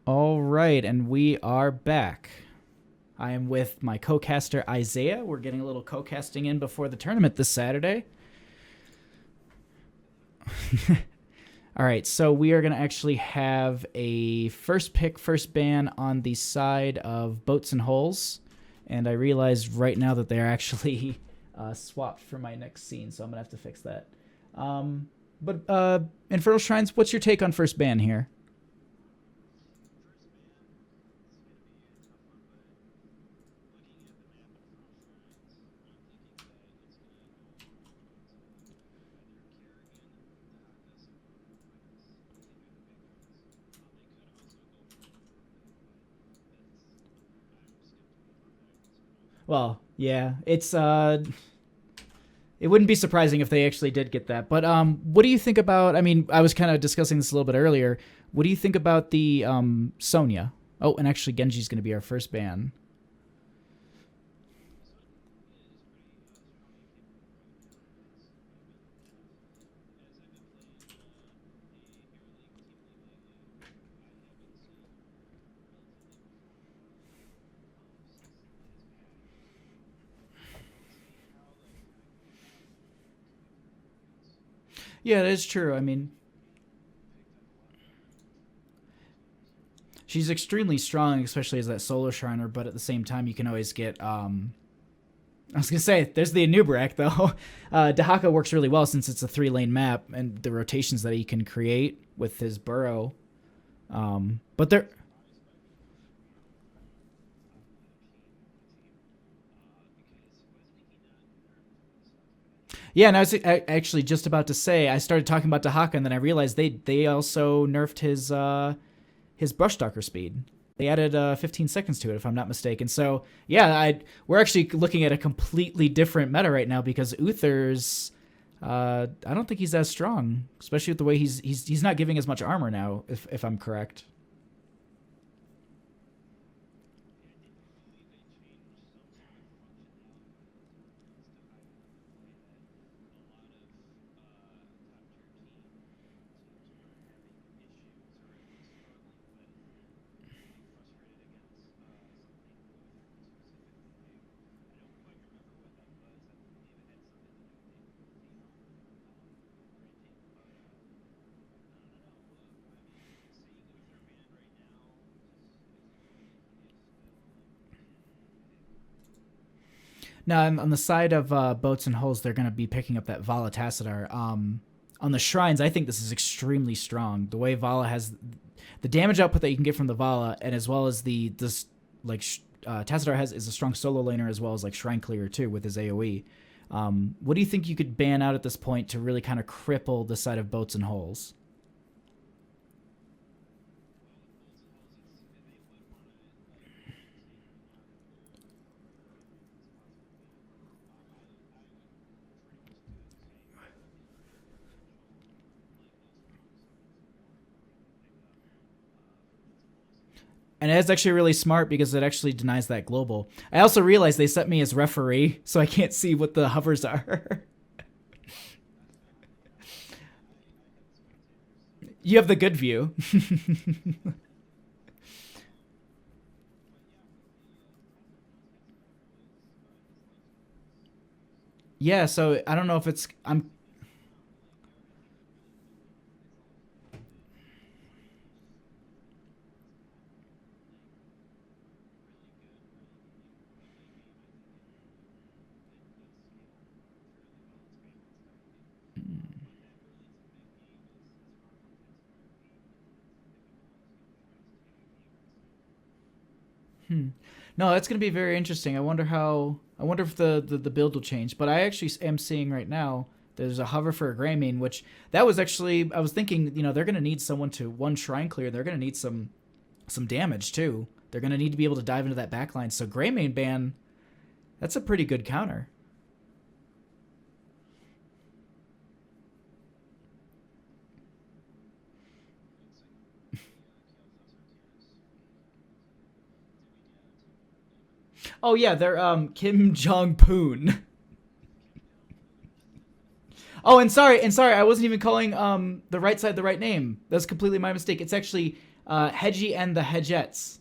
All right, and we are back. I am with my co-caster Isaiah. We're getting a little co-casting in before the tournament this Saturday. All right, so we are going to actually have a first pick, first ban on the side of boats and holes. And I realized right now that they're actually swapped for my next scene, so I'm going to have to fix that. But Infernal Shrines, what's your take on first ban here? Well, yeah, it wouldn't be surprising if they actually did get that. But what do you think about? I mean, I was kind of discussing this a little bit earlier. What do you think about the Sonya? Oh, and actually, Genji's going to be our first ban. Yeah, that is true. I mean, she's extremely strong, especially as that solo shriner. But at the same time, you can always get. I was gonna say, there's the Anubrak though. Dahaka works really well since it's a 3-lane map and the rotations that he can create with his burrow. But they're Yeah, and I was actually just about to say I started talking about Dahaka, and then I realized they also nerfed his brush stalker speed. They added 15 seconds to it, if I'm not mistaken. So yeah, we're actually looking at a completely different meta right now because Uther's. I don't think he's as strong, especially with the way he's not giving as much armor now, if I'm correct. Now, on the side of boats and holes, they're going to be picking up that Vala Tassadar. On the shrines, I think this is extremely strong. The way Vala has the damage output that you can get from the Vala, and as well as the this like Tassadar has is a strong solo laner as well as like shrine clearer too with his AOE. What do you think you could ban out at this point to really kind of cripple the side of boats and holes? And it's actually really smart because it actually denies that global. I also realized they set me as referee, so I can't see what the hovers are. You have the good view. Yeah, so I don't know if it's I'm No, that's going to be very interesting. I wonder if the build will change. But I actually am seeing right now there's a hover for a Greymane, which that was actually I was thinking, they're going to need someone to one shrine clear. They're going to need some damage too. They're going to need to be able to dive into that backline. So Greymane ban, that's a pretty good counter. Oh yeah, they're Kim Jong Poon. Oh, and sorry, I wasn't even calling the right side the right name. That's completely my mistake. It's actually Hedgie and the Hedgettes.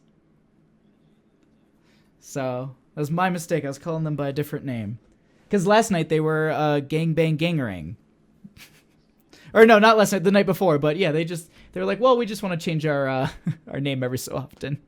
So that was my mistake. I was calling them by a different name. Because last night they were Gang Bang Gangerang. Or no, not last night, the night before. But yeah, they were like, well, we just want to change our our name every so often.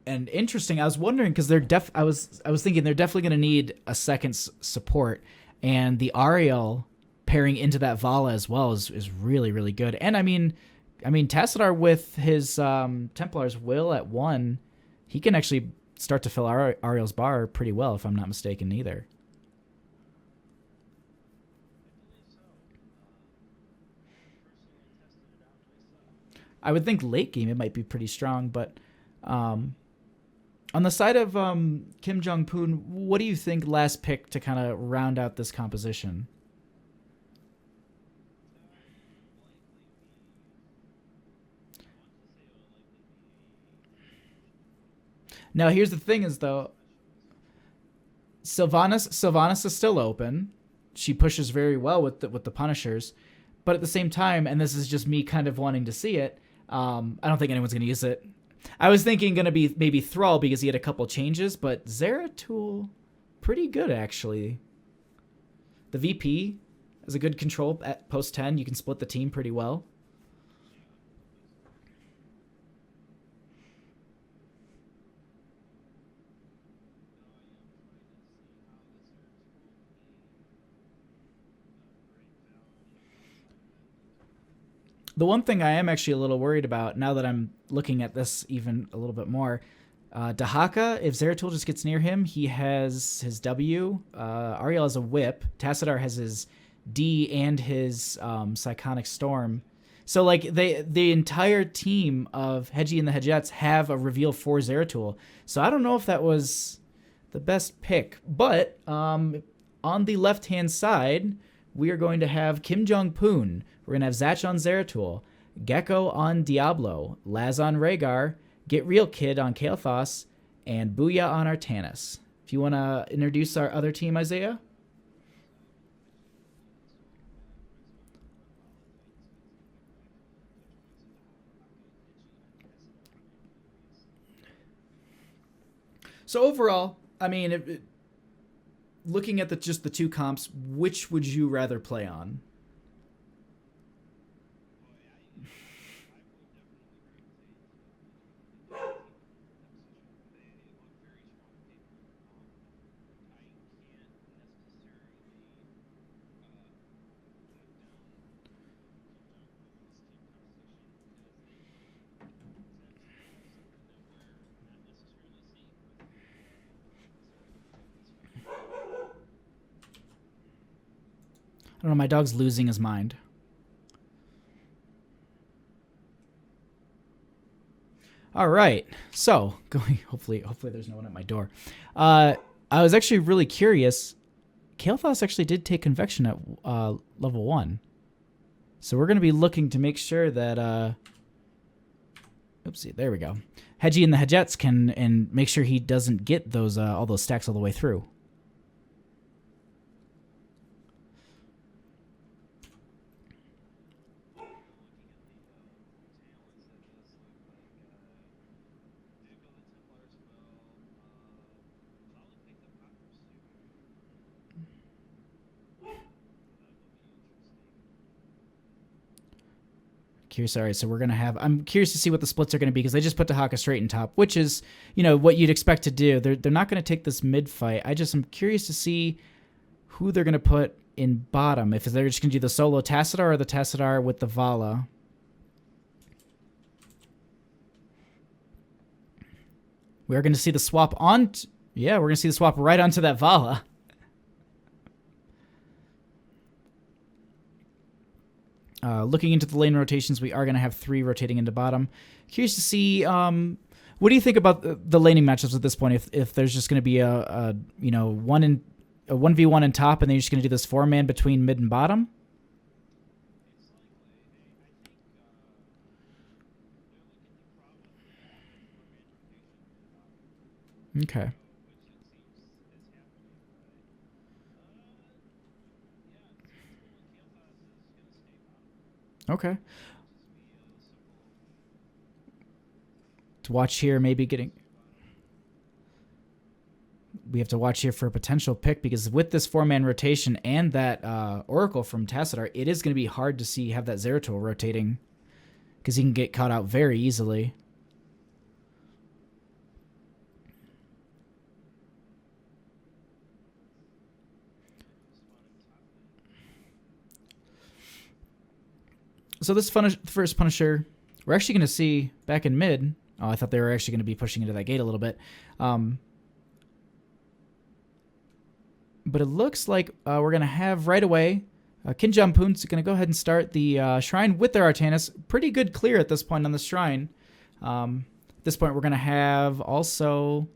And interesting, I was wondering because I was thinking they're definitely going to need a second support, and the Ariel pairing into that Vala as well is really really good. And I mean Tassadar with his Templar's will at 1, he can actually start to fill Ariel's bar pretty well if I'm not mistaken either. I would think late game it might be pretty strong, but um, on the side of Kim Jong Poon, what do you think last pick to kind of round out this composition? Now here's the thing is though, Sylvanas is still open. She pushes very well with the Punishers, but at the same time, and this is just me kind of wanting to see it. I don't think anyone's going to use it. I was thinking going to be maybe Thrall because he had a couple changes, but Zeratul, pretty good actually. The VP is a good control at post 10. You can split the team pretty well. The one thing I am actually a little worried about now that I'm looking at this even a little bit more, Dahaka, if Zeratul just gets near him, he has his W. Ariel has a whip. Tassadar has his D and his Psychonic Storm. So like the entire team of Hedgie and the Hedgettes have a reveal for Zeratul. So I don't know if that was the best pick. But on the left hand side, we are going to have Kim Jong Poon. We're going to have Zatch on Zeratul, Gecko on Diablo, Laz on Rhaegar, Get Real Kid on Kael'thas, and Booyah on Artanis. If you want to introduce our other team, Isaiah. So overall, I mean, looking at just the two comps, which would you rather play on? I don't know. My dog's losing his mind. All right. So going. Hopefully, there's no one at my door. I was actually really curious. Kael'thas actually did take convection at level 1, so we're going to be looking to make sure that. Oopsie. There we go. Hedgie and the Hedgettes can and make sure he doesn't get those all those stacks all the way through. Curious. All right, so we're gonna have. I'm curious to see what the splits are gonna be because they just put Tahaka straight in top, which is what you'd expect to do. They're not gonna take this mid fight. I'm curious to see who they're gonna put in bottom. If they're just gonna do the solo Tassadar or the Tassadar with the Vala. We're gonna see the swap on. Yeah, we're gonna see the swap right onto that Vala. Looking into the lane rotations, we are going to have 3 rotating into bottom. Curious to see what do you think about the laning matchups at this point? If there's just going to be a 1v1 in top, and then you're just going to do this 4-man between mid and bottom. Okay. Okay. To watch here, maybe getting. We have to watch here for a potential pick, because with this 4-man rotation and that Oracle from Tassadar, it is going to be hard to have that Zeratul rotating, because he can get caught out very easily. So this first Punisher, we're actually going to see back in mid. Oh, I thought they were actually going to be pushing into that gate a little bit. But it looks like we're going to have right away, Kinjam Poon's going to go ahead and start the Shrine with their Artanis. Pretty good clear at this point on the Shrine. At this point, we're going to have also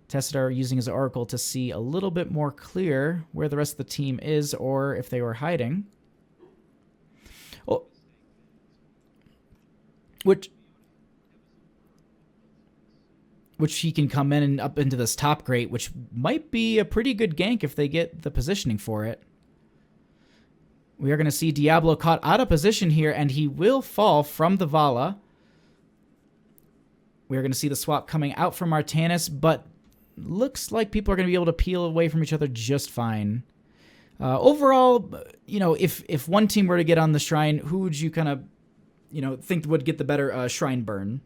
Tassadar using his Oracle to see a little bit more clear where the rest of the team is, or if they were hiding. Oh. Which he can come in and up into this top grate, which might be a pretty good gank if they get the positioning for it. We are going to see Diablo caught out of position here, and he will fall from the Vala. We are going to see the swap coming out from Artanis, but looks like people are going to be able to peel away from each other just fine. Overall, if one team were to get on the Shrine, who would you kind of think would get the better Shrine burn?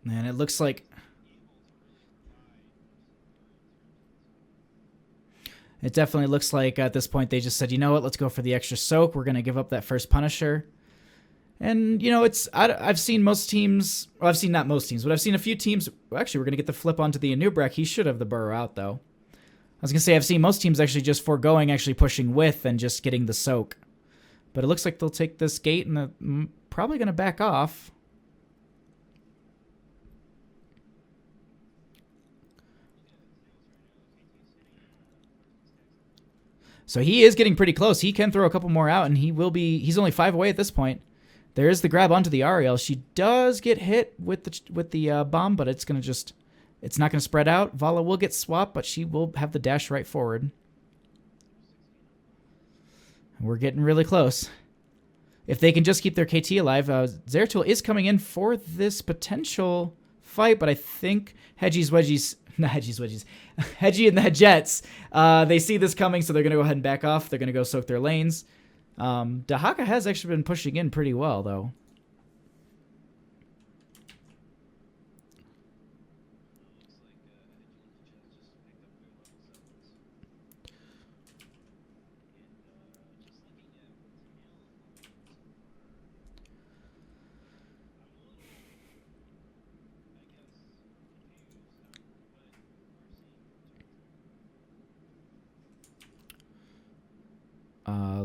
And it looks like it definitely looks like at this point they just said, you know what, let's go for the extra soak. We're going to give up that first Punisher. And, I've seen most teams, well, I've seen not most teams, but I've seen a few teams. Actually, we're going to get the flip onto the Anubrak. He should have the burrow out, though. I was going to say, I've seen most teams actually just foregoing actually pushing with and just getting the soak. But it looks like they'll take this gate and they're probably going to back off. So he is getting pretty close. He can throw a couple more out, and he's only 5 away at this point. There is the grab onto the Ariel. She does get hit with the bomb, but it's not going to spread out. Vala will get swapped, but she will have the dash right forward. We're getting really close. If they can just keep their KT alive, Zeratul is coming in for this potential fight, but I think Hedgie and the Jets, they see this coming, so they're going to go ahead and back off. They're going to go soak their lanes. Dahaka has actually been pushing in pretty well, though.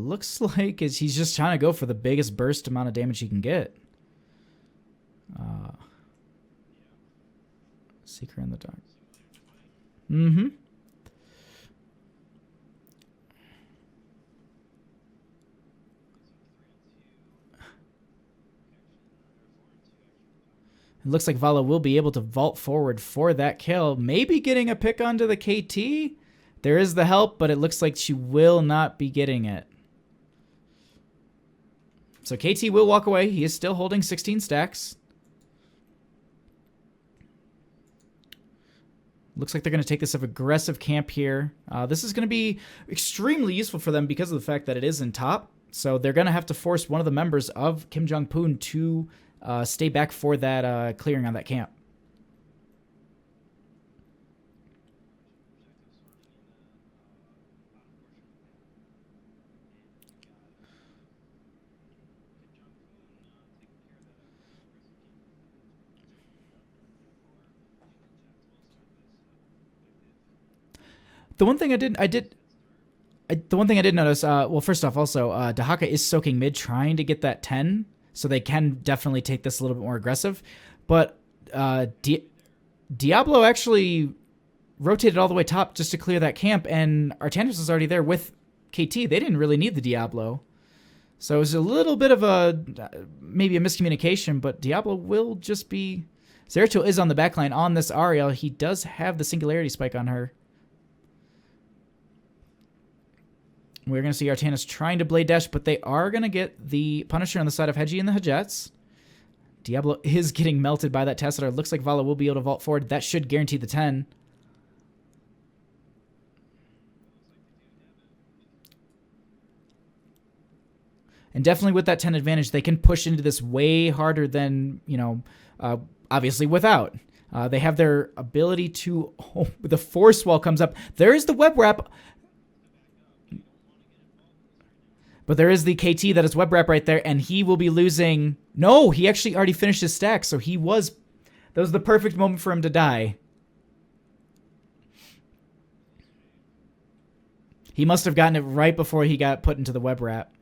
Looks like he's just trying to go for the biggest burst amount of damage he can get. Seeker in the dark. Mm-hmm. It looks like Vala will be able to vault forward for that kill. Maybe getting a pick onto the KT. There is the help, but it looks like she will not be getting it. So KT will walk away. He is still holding 16 stacks. Looks like they're going to take this aggressive camp here. This is going to be extremely useful for them because of the fact that it is in top. So they're going to have to force one of the members of Kim Jong Poon to stay back for that clearing on that camp. The one thing the one thing I did notice, well, first off, also, Dahaka is soaking mid, trying to get that 10, so they can definitely take this a little bit more aggressive. But Diablo actually rotated all the way top just to clear that camp, and Artanis was already there with KT. They didn't really need the Diablo. So it was a little bit of maybe a miscommunication, but Diablo will just be... Zeratul is on the backline on this Ariel. He does have the Singularity Spike on her. We're going to see Artanis trying to Blade Dash, but they are going to get the Punisher on the side of Hedgie and the Hajets. Diablo is getting melted by that Tassadar. Looks like Vala will be able to vault forward. That should guarantee the 10. And definitely with that 10 advantage, they can push into this way harder than, obviously without. They have their ability to... Oh, the Force Wall comes up. There is the Web Wrap. But there is the KT that is Web Wrap right there, and he will be losing... No, he actually already finished his stack, so he was... That was the perfect moment for him to die. He must have gotten it right before he got put into the Web Wrap.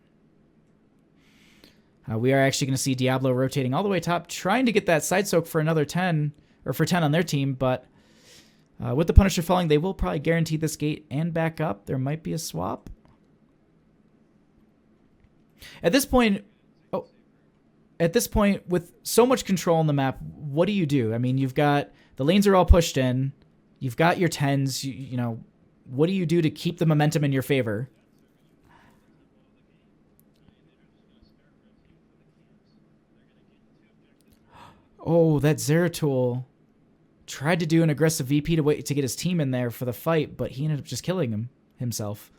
We are actually going to see Diablo rotating all the way top, trying to get that side soak for another 10, or for 10 on their team, but with the Punisher falling, they will probably guarantee this gate and back up. There might be a swap. At this point, with so much control on the map, what do you do? I mean, you've got the lanes are all pushed in, you've got your 10s, what do you do to keep the momentum in your favor? Oh, that Zeratul tried to do an aggressive VP to get his team in there for the fight, but he ended up just killing himself.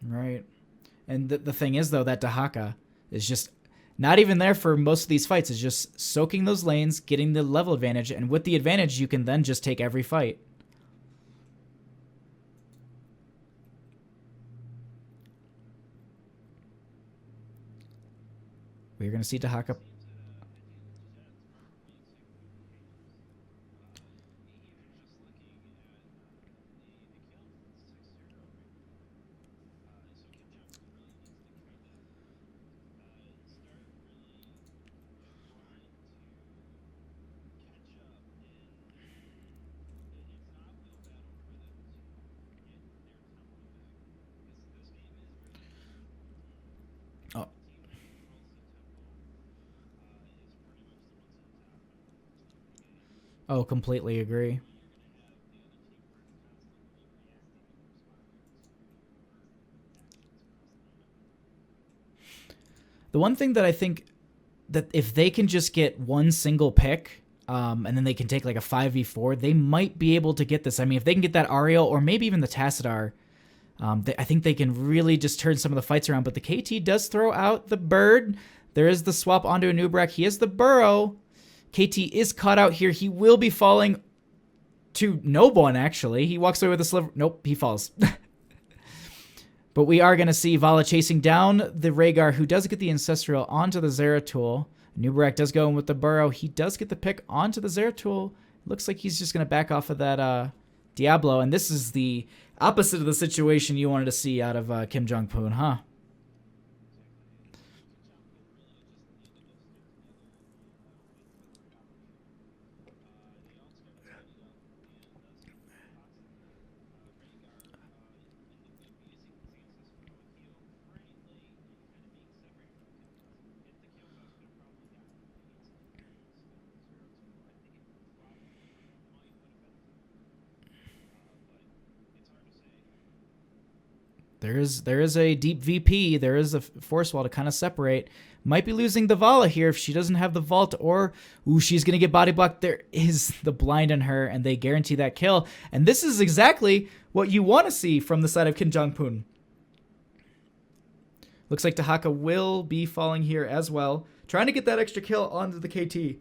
Right. And the thing is, though, that Dahaka is just not even there for most of these fights. It's just soaking those lanes, getting the level advantage, and with the advantage, you can then just take every fight. We're going to see Dahaka. Oh, completely agree. The one thing that I think that if they can just get one single pick, and then they can take like a 5v4, they might be able to get this. I mean, if they can get that Ariel or maybe even the Tassadar, I think they can really just turn some of the fights around. But the KT does throw out the bird. There is the swap onto a Nubrak. He has the burrow. KT is caught out here. He will be falling to no one, actually. He walks away with a sliver. Nope, he falls. But we are going to see Vala chasing down the Rhaegar, who does get the Ancestral onto the Zeratul. Nubarak does go in with the burrow. He does get the pick onto the Zeratul. Looks like he's just going to back off of that Diablo. And this is the opposite of the situation you wanted to see out of Kim Jong Poon, huh? There is a deep VP. There is a force wall to kind of separate. Might be losing the Vala here if she doesn't have the vault, or she's gonna get body blocked. There is the blind on her, and they guarantee that kill. And this is exactly what you want to see from the side of Kim Jong Poon. Looks like Dahaka will be falling here as well, trying to get that extra kill onto the KT.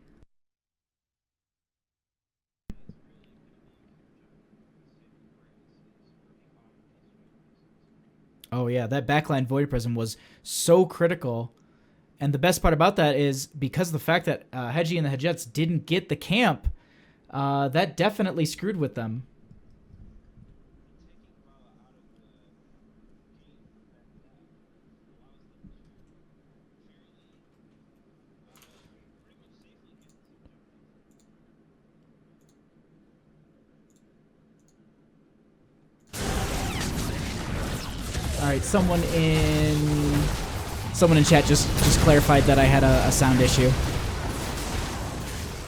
Oh yeah, that backline Void Prism was so critical And the best part about that is because of the fact that Hedgie and the Hedgettes didn't get the camp, that definitely screwed with them. All right, someone in chat just clarified that I had a sound issue,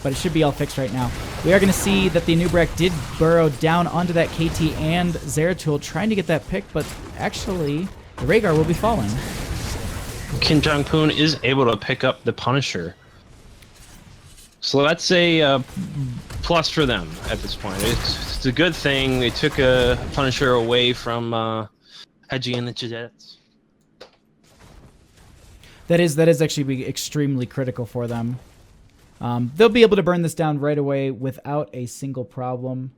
but it should be all fixed right now. We are going to see that the Anub'arak did burrow down onto that KT and Zeratul, trying to get that pick, but actually the Rhaegar will be falling. Kim Jong Poon is able to pick up the Punisher, so that's a plus for them at this point. It's a good thing they took a Punisher away from Hedgie and the Hedgettes. That is actually be extremely critical for them. They'll be able to burn this down right away without a single problem.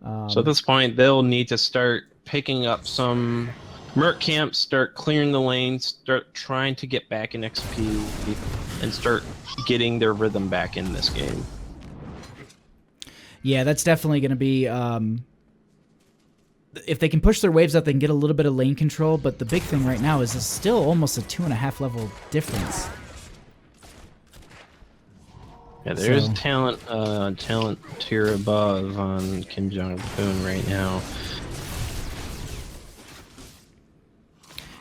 So at this point, they'll need to start picking up some Merc camps, start clearing the lanes, start trying to get back in XP, and start getting their rhythm back in this game. Yeah, that's definitely going to be... if they can push their waves out, they can get a little bit of lane control, but the big thing right now is it's still almost a 2.5 level difference. Yeah, there's talent tier above on Kim Jong Poon right now.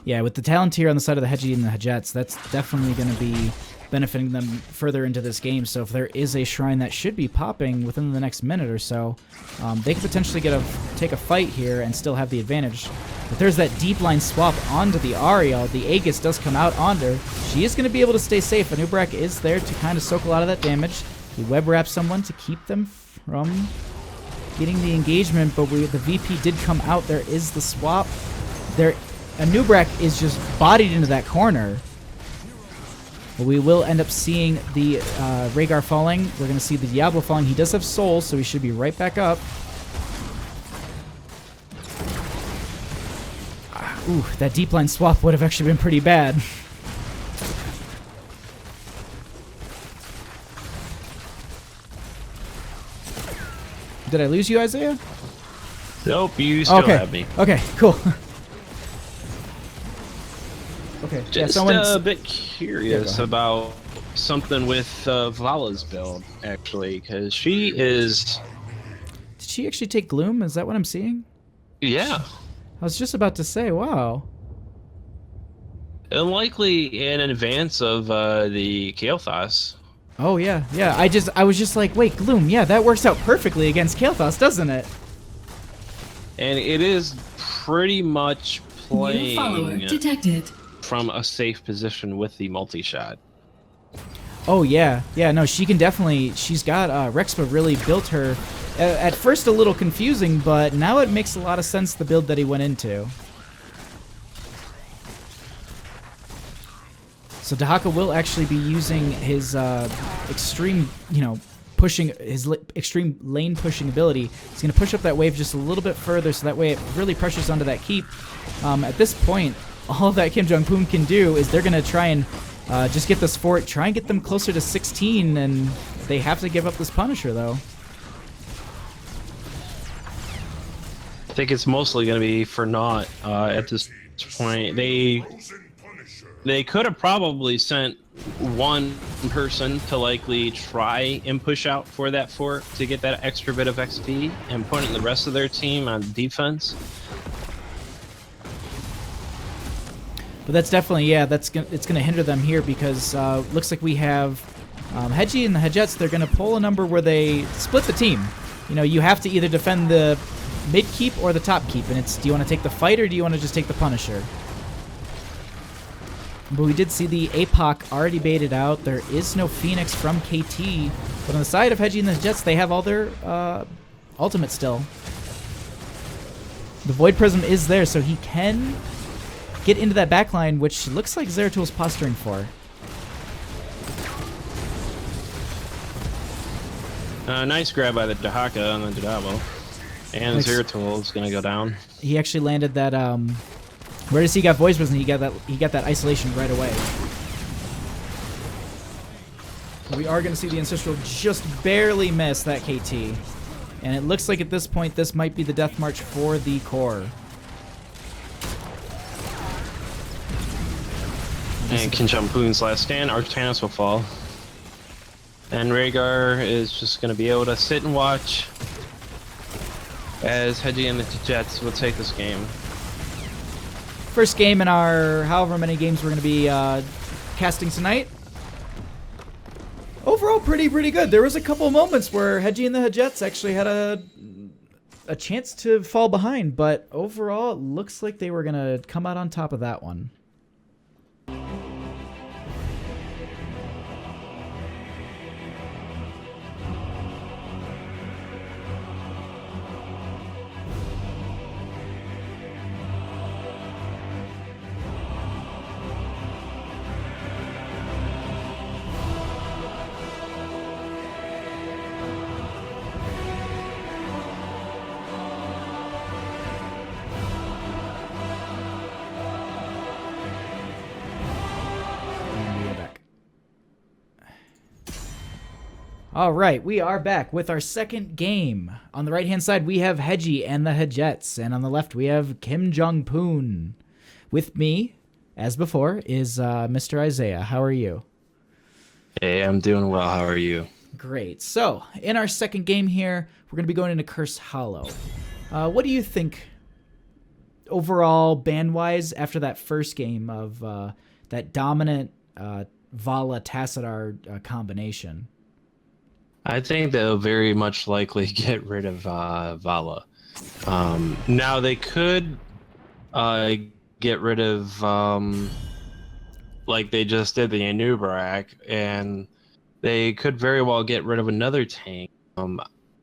Yeah, with the talent tier on the side of the Hedgie and the Hedgettes, that's definitely going to be benefiting them further into this game. So if there is a shrine that should be popping within the next minute or so, they could potentially take a fight here and still have the advantage. But there's that deep line swap onto the Ariel. The Aegis does come out on her. She is going to be able to stay safe. Anub'arak is there to kind of soak a lot of that damage. He web wraps someone to keep them from getting the engagement, but the VP did come out. There is the swap. Anub'arak is just bodied into that corner. But we will end up seeing the Rhaegar falling. We're going to see the Diablo falling. He does have souls, so he should be right back up. Ooh, that deep line swap would have actually been pretty bad. Did I lose you, Isaiah? Nope, you still have me. Okay, cool. Okay, just a bit curious about something with Vala's build, actually, because she is... Did she actually take Gloom? Is that what I'm seeing? Yeah. I was just about to say, wow. And likely in advance of the Kael'thas. Oh, yeah, yeah. I was just like, wait, Gloom, yeah, that works out perfectly against Kael'thas, doesn't it? And it is pretty much playing... New follower detected. From a safe position with the multi-shot. Oh yeah, yeah. No, she can definitely. She's got Rexpa really built her. At first a little confusing, but now it makes a lot of sense the build that he went into. So Dahaka will actually be using his extreme, pushing his extreme lane pushing ability. He's going to push up that wave just a little bit further, so that way it really pressures onto that keep. At this point, all that Kim Jong Poon can do is they're going to try and just get this fort, try and get them closer to 16, and they have to give up this Punisher, though. I think it's mostly going to be for naught at this point. They could have probably sent one person to likely try and push out for that fort to get that extra bit of XP and putting the rest of their team on defense. But that's definitely, it's gonna hinder them here because looks like we have Hedgie and the Hedgettes. They're gonna pull a number where they split the team. You have to either defend the mid keep or the top keep, and do you want to take the fight or do you want to just take the Punisher? But we did see the APOC already baited out. There is no Phoenix from KT, but on the side of Hedgie and the Hedgettes, they have all their ultimate still. The Void Prism is there, so he can get into that backline, which looks like Zeratul's posturing for. Nice grab by the Dahaka on the Dodabo. And nice. Zeratul is going to go down. He actually landed that, where does he got Voice Prism? He got that isolation right away. we are going to see the Ancestral just barely miss that KT. And it looks like at this point, this might be the death march for the core. And can jump Poon's last stand. Arctanus will fall. And Rhaegar is just going to be able to sit and watch as Hedgie and the Jets will take this game. First game in our however many games we're going to be casting tonight. Overall, pretty good. There was a couple moments where Hedgie and the Jets actually had a chance to fall behind, but overall, it looks like they were going to come out on top of that one. All right, we are back with our second game. On the right-hand side, we have Hedgie and the Hedgettes, and on the left, we have Jong Poon. With me, as before, is Mr. Isaiah. How are you? Hey, I'm doing well. How are you? Great. So, in our second game here, we're going to be going into Curse Hollow. What do you think overall, band-wise, after that first game of that dominant Vala Tassadar combination? I think they'll very much likely get rid of Vala. Now they could get rid of like they just did the Anubarak, and they could very well get rid of another tank.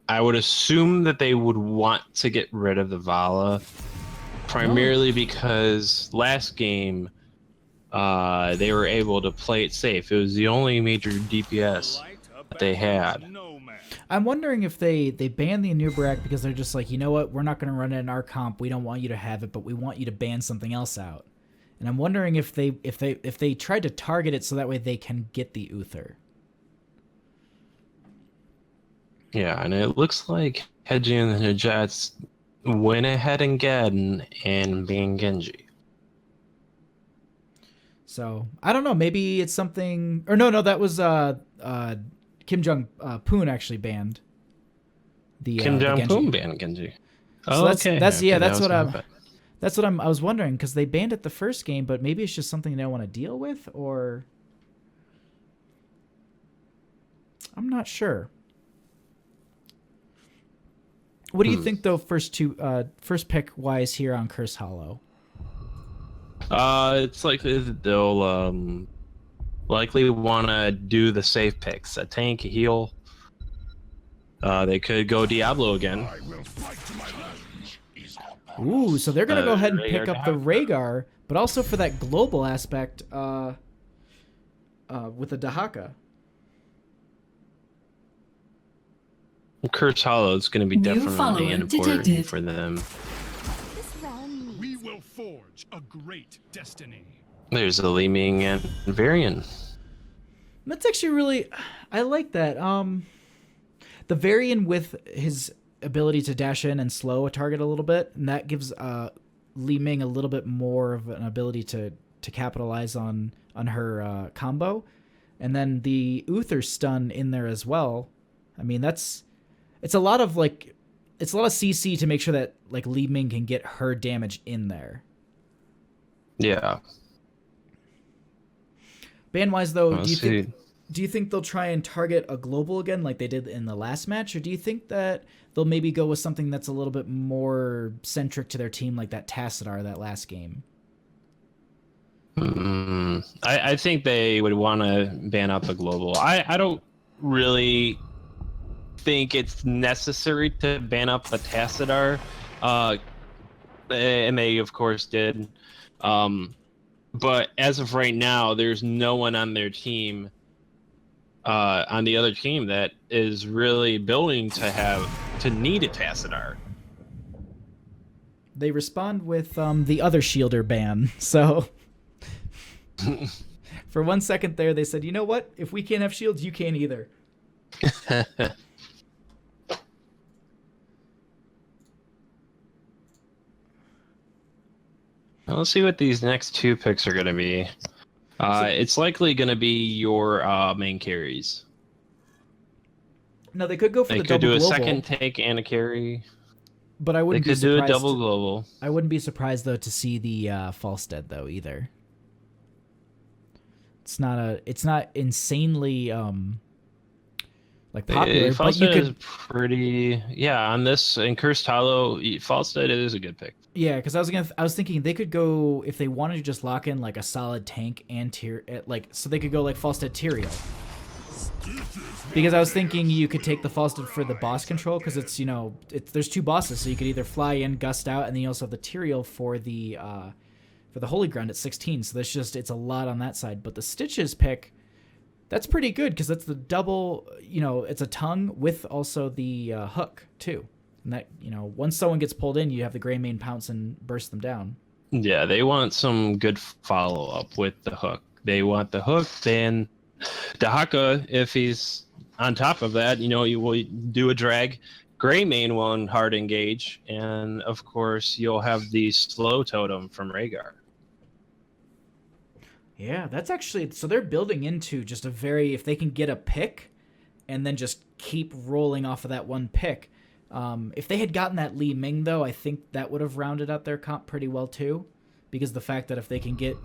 I would assume that they would want to get rid of the Vala, primarily because last game they were able to play it safe. It was the only major DPS that they had. I'm wondering if they ban the Anubarak because they're just like, you know what, we're not going to run it in our comp. We don't want you to have it, but we want you to ban something else out. And I'm wondering if they tried to target it so that way they can get the Uther. Yeah, and it looks like Hedgie and the Jets went ahead and banned Genji. So I don't know. Maybe it's something. Or no, that was Jong Poon actually banned the Jong Poon banned Genji. So that's what I was wondering, because they banned it the first game, but maybe it's just something they don't want to deal with, or I'm not sure. What do you think though? First pick wise here on Curse Hollow. It's likely that they'll likely want to do the safe picks. A tank, a heal. They could go Diablo again. Ooh, so they're going to go ahead and pick up the Rhaegar, but also for that global aspect with the Dahaka. Curse Hollow is going to be definitely important for them. We will forge a great destiny. There's a Li Ming and Varian. That's actually really, I like that. The Varian with his ability to dash in and slow a target a little bit, and that gives Li Ming a little bit more of an ability to capitalize on her combo, and then the Uther stun in there as well. I mean, it's a lot of CC to make sure that like Li Ming can get her damage in there. Yeah. Ban-wise, though, do you think they'll try and target a global again like they did in the last match? Or do you think that they'll maybe go with something that's a little bit more centric to their team like that Tassadar that last game? I think they would want to ban up a global. I don't really think it's necessary to ban up a Tassadar. And they, of course, did. But as of right now, there's no one on their team, on the other team, that is really building to need a Tassadar. They respond with the other Shielder ban, so For 1 second there, they said, you know what? If we can't have shields, you can't either. Let's see what these next 2 picks are going to be. It's likely going to be your main carries. No, they could go for They the could double do a global, second take and a carry. but I They wouldn't be could do surprised. a double global. I wouldn't be surprised though to see the Falstead though either. It's not insanely like popular, but you Falstead could. is pretty. Yeah, on this in Cursed Hollow, Falstead is a good pick. Yeah, because I was thinking they could go if they wanted to just lock in like a solid tank and tier, like so they could go like Falstead Tyrael. Because I was thinking you could take the Falstead for the boss control because it's there's 2 bosses, so you could either fly in, gust out, and then you also have the Tyrael for the Holy Ground at 16. So it's a lot on that side. But the Stitches pick, that's pretty good because that's the double. It's a tongue with also the hook too. And that, once someone gets pulled in, you have the Gray Mane pounce and burst them down. Yeah, they want some good follow up with the hook. They want the hook, then Dahaka, if he's on top of that, you will do a drag. Gray Mane will hard engage, and of course you'll have the slow totem from Rhaegar. Yeah, that's actually so they're building into just if they can get a pick, and then just keep rolling off of that one pick. If they had gotten that Li Ming, though, I think that would have rounded out their comp pretty well, too. Because the fact that if they can get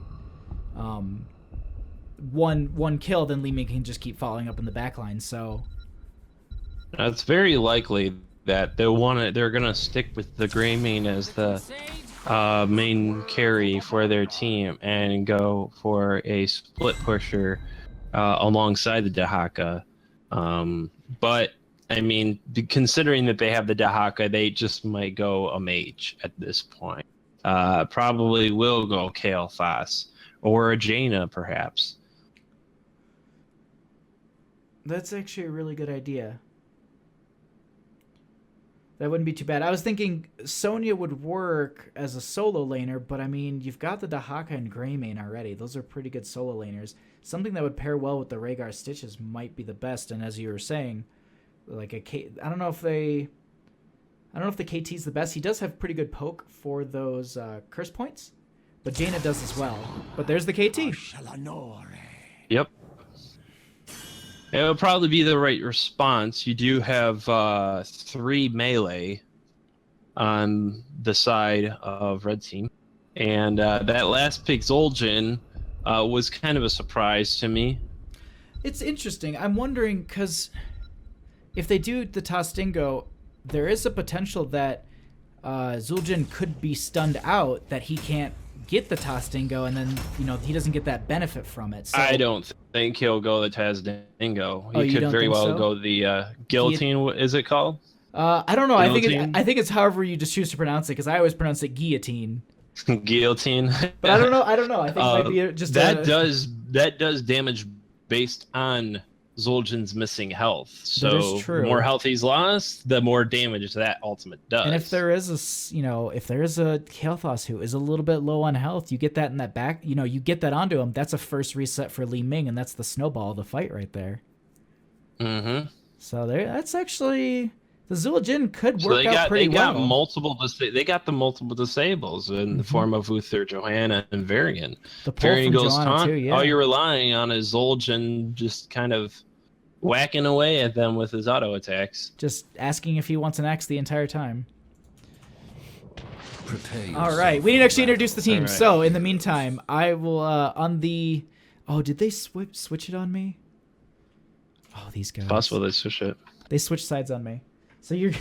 one kill, then Li Ming can just keep following up in the backline. So It's very likely that they're going to stick with the Gray Mane as the main carry for their team and go for a split pusher alongside the Dahaka. But I mean, considering that they have the Dahaka, they just might go a mage at this point. Probably will go Kael'thas or a Jaina, perhaps. that's actually a really good idea. That wouldn't be too bad. I was thinking Sonya would work as a solo laner, but I mean, you've got the Dahaka and Greymane already. Those are pretty good solo laners. Something that would pair well with the Rhaegar Stitches might be the best. And as you were saying, like I don't know if the KT's the best. He does have pretty good poke for those curse points, but Jaina does as well. But there's the KT. Yep. It would probably be the right response. You do have 3 melee on the side of Red Team. And that last pick, Zul'jin, was kind of a surprise to me. It's interesting. I'm wondering, because if they do the Tostingo, there is a potential that Zul'jin could be stunned out, that he can't get the Tostingo, and then he doesn't get that benefit from it. So, I don't think he'll go the Tasdingo. He you could don't very think well so? go the guillotine. What is it called? I don't know. I Guillotine? think it's however you just choose to pronounce it, because I always pronounce it guillotine. Guillotine. But I don't know. I think it might be just that does damage based on Zul'jin's missing health. So That is true. the more health he's lost, the more damage that ultimate does. And if there is a Kael'thas who is a little bit low on health, you get that in that back. You get that onto him. That's a first reset for Li Ming, and that's the snowball of the fight right there. Mm-hmm. So that's actually the Zul'jin could So work out pretty they well. got multiple. They got the multiple disables in the form of Uther, Johanna, and Varian. The pull Varian from goes Joanna taunt. too, yeah. All you're relying on is Zul'jin just kind of whacking away at them with his auto attacks. Just asking if he wants an axe the entire time. Prepare All right, we need to actually introduce the team. All right. So in the meantime, I will on the. Oh, did they switch it on me? Oh, these guys. Possible they switch it. They switched sides on me. So can you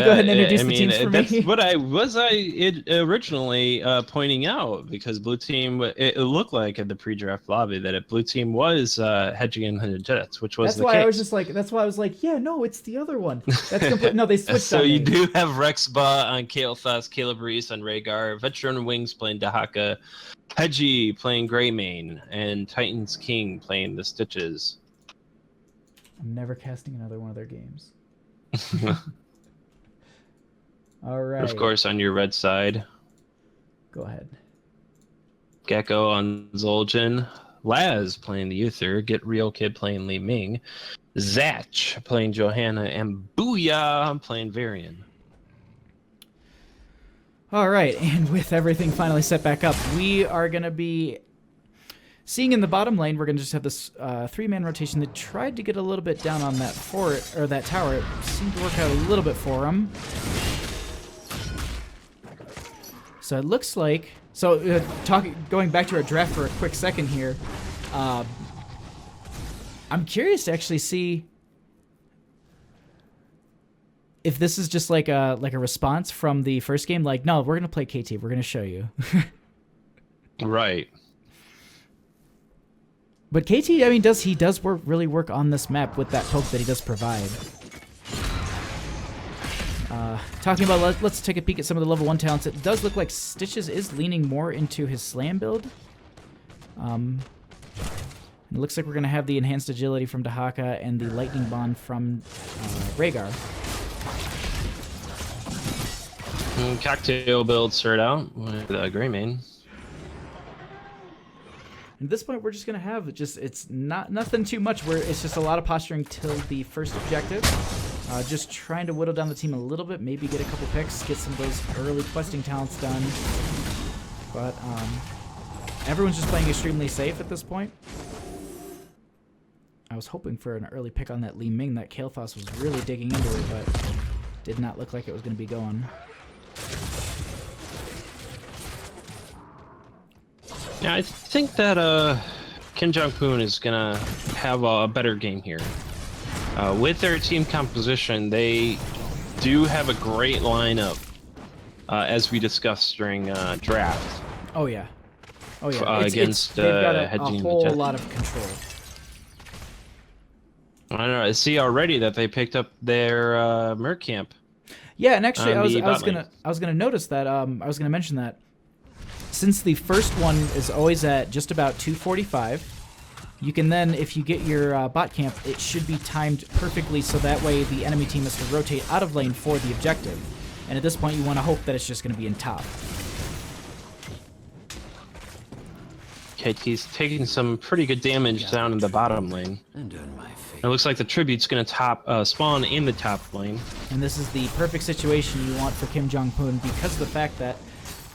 go ahead and introduce the teams for that's me? what I originally pointing out, because Blue Team, it looked like in the pre-draft lobby that Blue Team was hedging in the Jets, which was That's the why case. I was just like. That's why I was like, yeah, no, it's the other one. That's complete. No, they switched. So on you me. do have Rexba on Kael'thas, Caleb Reese on Rhaegar, Veteran Wings playing Dahaka, Hedgie playing Greymane, and Titans King playing the Stitches. I'm never casting another one of their games. All right. Of course, on your red side, Go ahead. Gecko on Zul'jin, Laz playing the Uther, Get Real Kid playing Li Ming, Zatch playing Johanna, and Booyah playing Varian. All right, and with everything finally set back up, we are going to be seeing in the bottom lane, we're going to just have this 3-man rotation that tried to get a little bit down on that fort, or that tower. It seemed to work out a little bit for him. So it looks like... So going back to our draft for a quick second here, I'm curious to actually see if this is just like a response from the first game. Like, no, we're going to play KT. We're going to show you. Right. But KT, I mean, he does really work on this map with that poke that he does provide. Talking about, let's take a peek at some of the level 1 talents. It does look like Stitches is leaning more into his slam build. It looks like we're going to have the enhanced agility from Dahaka and the lightning bond from Rhaegar. Cocktail build start out with Greymane. At this point, we're just going to have it's nothing too much. It's just a lot of posturing till the first objective. Just trying to whittle down the team a little bit, maybe get a couple picks, get some of those early questing talents done. But everyone's just playing extremely safe at this point. I was hoping for an early pick on that Li Ming. That Kael'thas was really digging into it, but did not look like it was going to be going. Yeah, I think that Kim Jong Poon is gonna have a better game here. With their team composition, they do have a great lineup, as we discussed during draft. Oh yeah, Against they've got a Hedging whole Majestic. lot of control. I don't know. I see already that they picked up their Merc camp. Yeah, and actually, I was bot lane. gonna notice that. I was gonna mention that since the first one is always at just about 245, you can then, if you get your bot camp, it should be timed perfectly so that way the enemy team has to rotate out of lane for the objective. And at this point, you want to hope that it's just going to be in top. KT's taking some pretty good damage down in the bottom lane. It looks like the tribute's going to spawn in the top lane. And this is the perfect situation you want for Kim Jong-un because of the fact that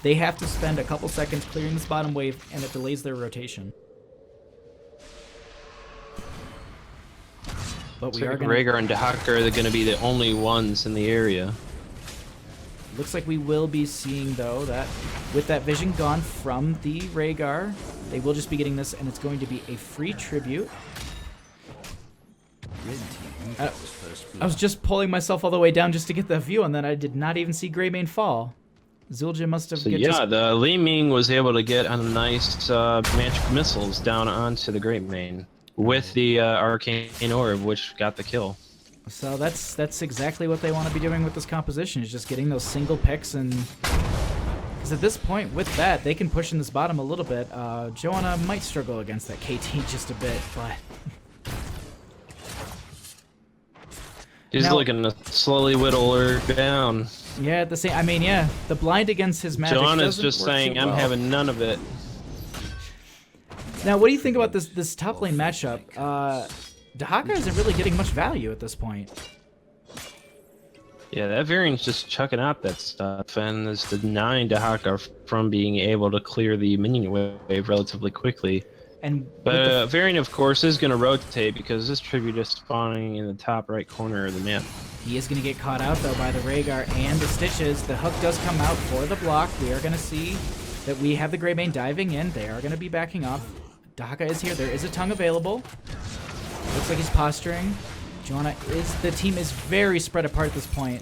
they have to spend a couple seconds clearing this bottom wave, and it delays their rotation. But we are going Rhaegar and Dahaka are going to be the only ones in the area. Looks like we will be seeing, though, that with that vision gone from the Rhaegar, they will just be getting this, and it's going to be a free tribute. I was just pulling myself all the way down just to get the view, and then I did not even see Greymane fall. Zul'jin must have... the Li Ming was able to get a nice magic missiles down onto the Greymane with the Arcane Orb, which got the kill. So that's exactly what they want to be doing with this composition, is just getting those single picks. And because at this point, with that, they can push in this bottom a little bit. Joanna might struggle against that KT just a bit, but... He's looking to slowly whittle her down. Yeah, at the same... I mean, yeah, the blind against his magic Joanna's just saying, I'm having none of it. Now, what do you think about this top lane matchup? Dahaka isn't really getting much value at this point. Yeah, that variant's just chucking out that stuff and is denying Dahaka from being able to clear the minion wave relatively quickly. But variant, of course, is going to rotate because this tribute is spawning in the top right corner of the map. He is going to get caught out, though, by the Rhaegar and the Stitches. The hook does come out for the block. We are going to see that we have the Greymane diving in. They are going to be backing off. Dahaka is here. There is a tongue available. Looks like he's posturing. The team is very spread apart at this point.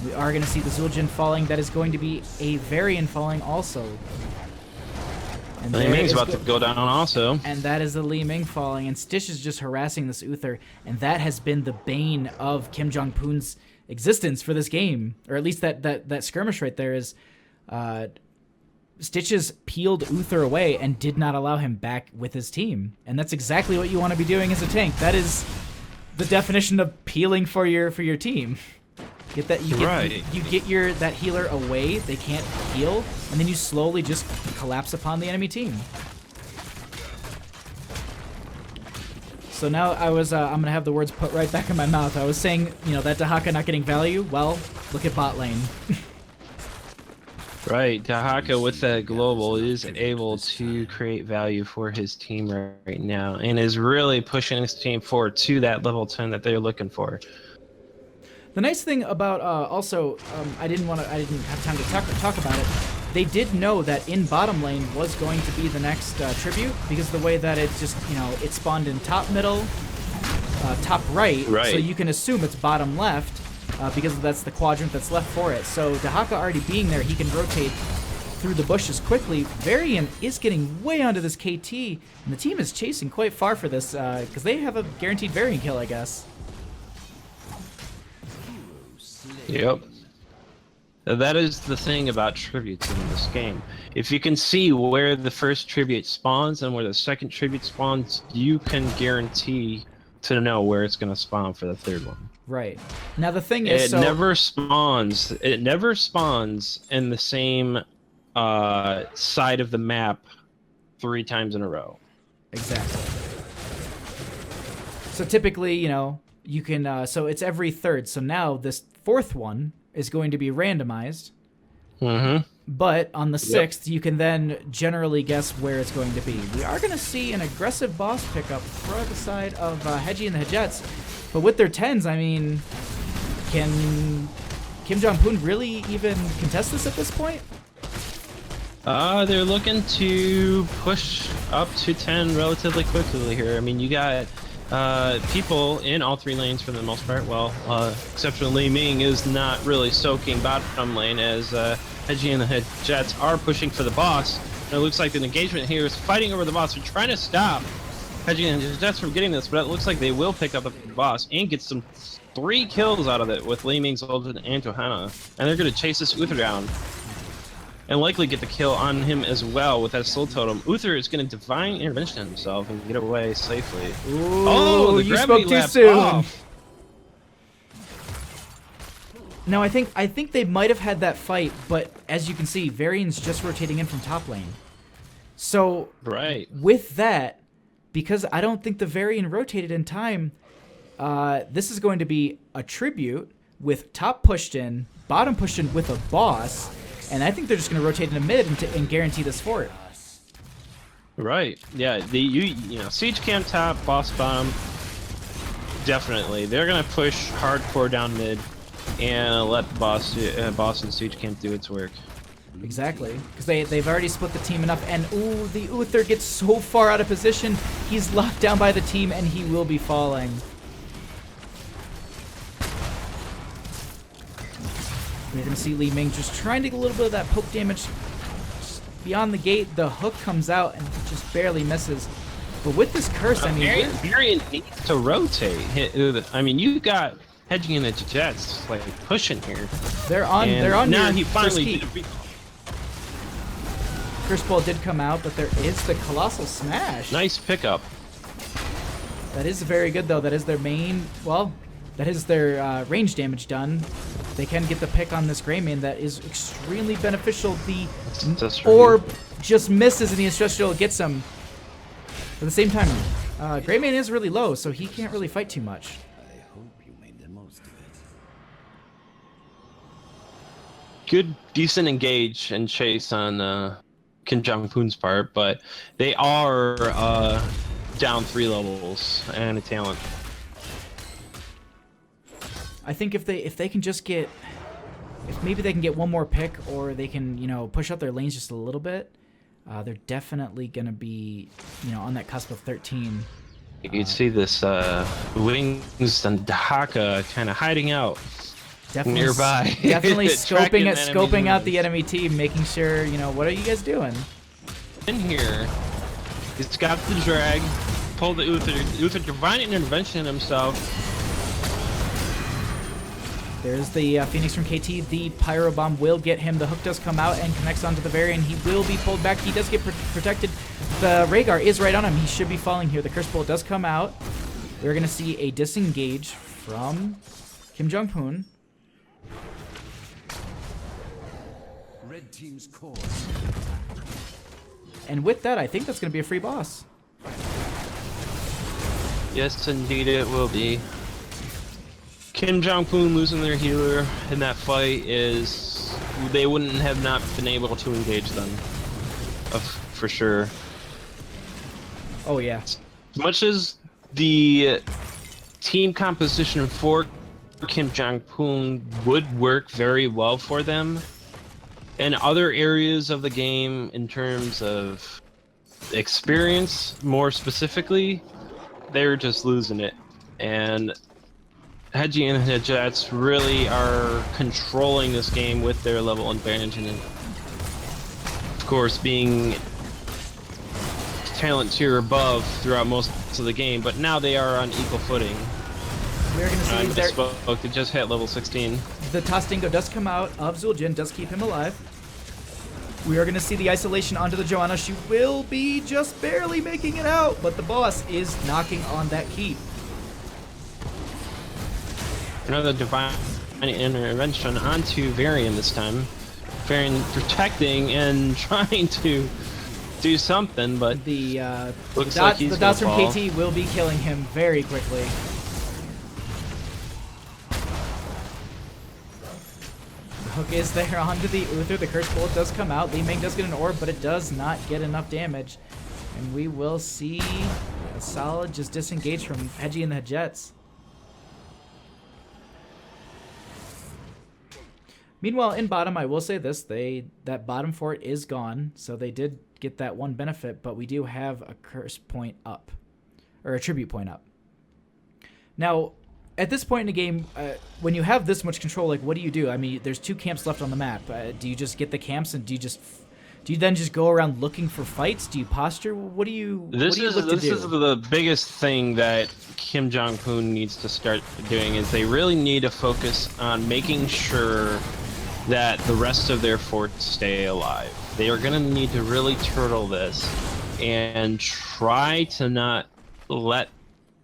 We are going to see the Zul'jin falling. That is going to be a Varian falling also. And Li Ming's about to go down also. And that is the Li Ming falling. And Stitch is just harassing this Uther. And that has been the bane of Kim Jong-Poon's existence for this game. Or at least that skirmish right there is... Stitches peeled Uther away and did not allow him back with his team. And that's exactly what you want to be doing as a tank. That is the definition of peeling for your team. You get that healer away, they can't heal, and then you slowly just collapse upon the enemy team. So now I'm gonna have the words put right back in my mouth. I was saying, that Dahaka not getting value. Well, look at bot lane. Right, Dahaka with that global is able to create value for his team right now, and is really pushing his team forward to that level 10 that they're looking for. The nice thing about I didn't have time to talk about it. They did know that in bottom lane was going to be the next tribute, because the way that it just it spawned in top middle, top right, so you can assume it's bottom left. Because that's the quadrant that's left for it. So Dahaka already being there, he can rotate through the bushes quickly. Varian is getting way onto this KT, and the team is chasing quite far for this, because they have a guaranteed Varian kill, I guess. Yep. That is the thing about tributes in this game. If you can see where the first tribute spawns and where the second tribute spawns, you can guarantee to know where it's going to spawn for the third one. Right. Now the thing is, it never spawns in the same side of the map 3 times in a row. Exactly. So typically, you can so it's every third. So now this fourth one is going to be randomized. Mm-hmm. But on the 6th, you can then generally guess where it's going to be. We are going to see an aggressive boss pickup for the side of Hedgie and the Hedgettes. But with their 10s, I mean, can Kim Jong-Poon really even contest this at this point? They're looking to push up to 10 relatively quickly here. I mean, you got people in all 3 lanes for the most part. Well, except for Li Ming is not really soaking bottom lane, as Hedgie and the Hedgettes are pushing for the boss. And it looks like the engagement here is fighting over the boss. They're trying to stop Hedgie and the Hedgettes from getting this, but it looks like they will pick up the boss and get some 3 kills out of it with Li Ming's ult and Johanna. And they're going to chase this Uther down and likely get the kill on him as well with that soul totem. Uther is going to divine intervention himself and get away safely. Ooh, the you gravity spoke too lap soon. off. No, I think they might have had that fight, but as you can see, Varian's just rotating in from top lane. So with that, because I don't think the Varian rotated in time, this is going to be a tribute with top pushed in, bottom pushed in with a boss, and I think they're just going to rotate into mid and guarantee this fort. Right. Yeah. Siege camp top, boss bottom. Definitely, they're going to push hardcore down mid and let the boss and siege camp do its work. Exactly, because they've already split the team enough, and ooh, the Uther gets so far out of position, he's locked down by the team, and he will be falling. We're gonna see Li Ming just trying to get a little bit of that poke damage beyond the gate. The hook comes out and just barely misses. But with this curse, I mean, Varian needs to rotate. I mean, you got Hedgie and the Jets like pushing here. They're on. Now he finally did a Curse Ball did come out, but there is the Colossal Smash. nice pickup. That is very good, though. That is their main. Well, that is their range damage done. They can get the pick on this Greymane. That is extremely beneficial. The orb just misses, and the Ancestral gets him. At the same time, Greymane is really low, so he can't really fight too much. I hope you made the most of it. Good, decent engage and chase on Kim Jong-Poon's part, but they are down 3 levels and a talent. I think if they can just get, if maybe they can get one more pick, or they can push up their lanes just a little bit, they're definitely gonna be on that cusp of 13. You can see this Wings and Dahaka kind of hiding out nearby. Definitely scoping out the enemy team, making sure what are you guys doing in here. He's got the drag, pull the Uther divine intervention himself. There's the Phoenix from KT. The Pyro Bomb will get him. The hook does come out and connects onto the Varian. He will be pulled back. He does get protected. The Rhaegar is right on him. He should be falling here. The Curse Bolt does come out. We're going to see a disengage from Kim Jong-Poon. Red team's course. And with that, I think that's going to be a free boss. Yes, indeed it will be. Kim Jong-Poon losing their healer in that fight is... They wouldn't have not been able to engage them. For sure. Oh yeah. As much as the team composition for Kim Jong-Poon would work very well for them, in other areas of the game, in terms of experience, more specifically, they're just losing it. And Hedgie and the Jets really are controlling this game with their level advantage, and of course being talent tier above throughout most of the game, but now they are on equal footing. We're going to see I there. misspoke, they just hit level 16. The Tostingo does come out of Zul'jin, does keep him alive. We are going to see the isolation onto the Joanna. She will be just barely making it out, but the boss is knocking on that keep. Another divine intervention onto Varian this time. Varian protecting and trying to do something, but The looks like he's the dots from gonna fall. KT will be killing him very quickly. The hook is there onto the Uther. The curse bullet does come out. Li Ming does get an orb, but it does not get enough damage. And we will see a solid just disengage from Hedgie and the Jets. Meanwhile, in bottom, I will say this: that bottom fort is gone, so they did get that one benefit, but we do have a curse point up, or a tribute point up. Now, at this point in the game, when you have this much control, like, what do you do? I mean, there's 2 camps left on the map. Do you just get the camps, and do you then just go around looking for fights? Do you posture? What do you look to do? This is the biggest thing that Kim Jong-Poon needs to start doing, is they really need to focus on making sure that the rest of their forts stay alive. They are going to need to really turtle this and try to not let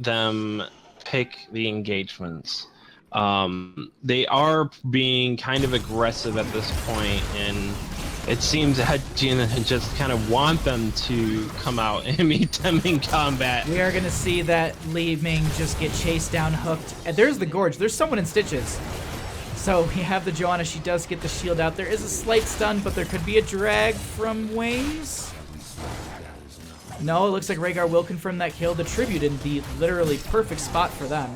them pick the engagements. They are being kind of aggressive at this point, and it seems that Gina just kind of want them to come out and meet them in combat. We are going to see that Li Ming just get chased down, hooked. And there's the Gorge. There's someone in stitches. So we have the Joanna. She does get the shield out. There is a slight stun, but there could be a drag from Wings. No, it looks like Rhaegar will confirm that kill. The tribute in the literally perfect spot for them.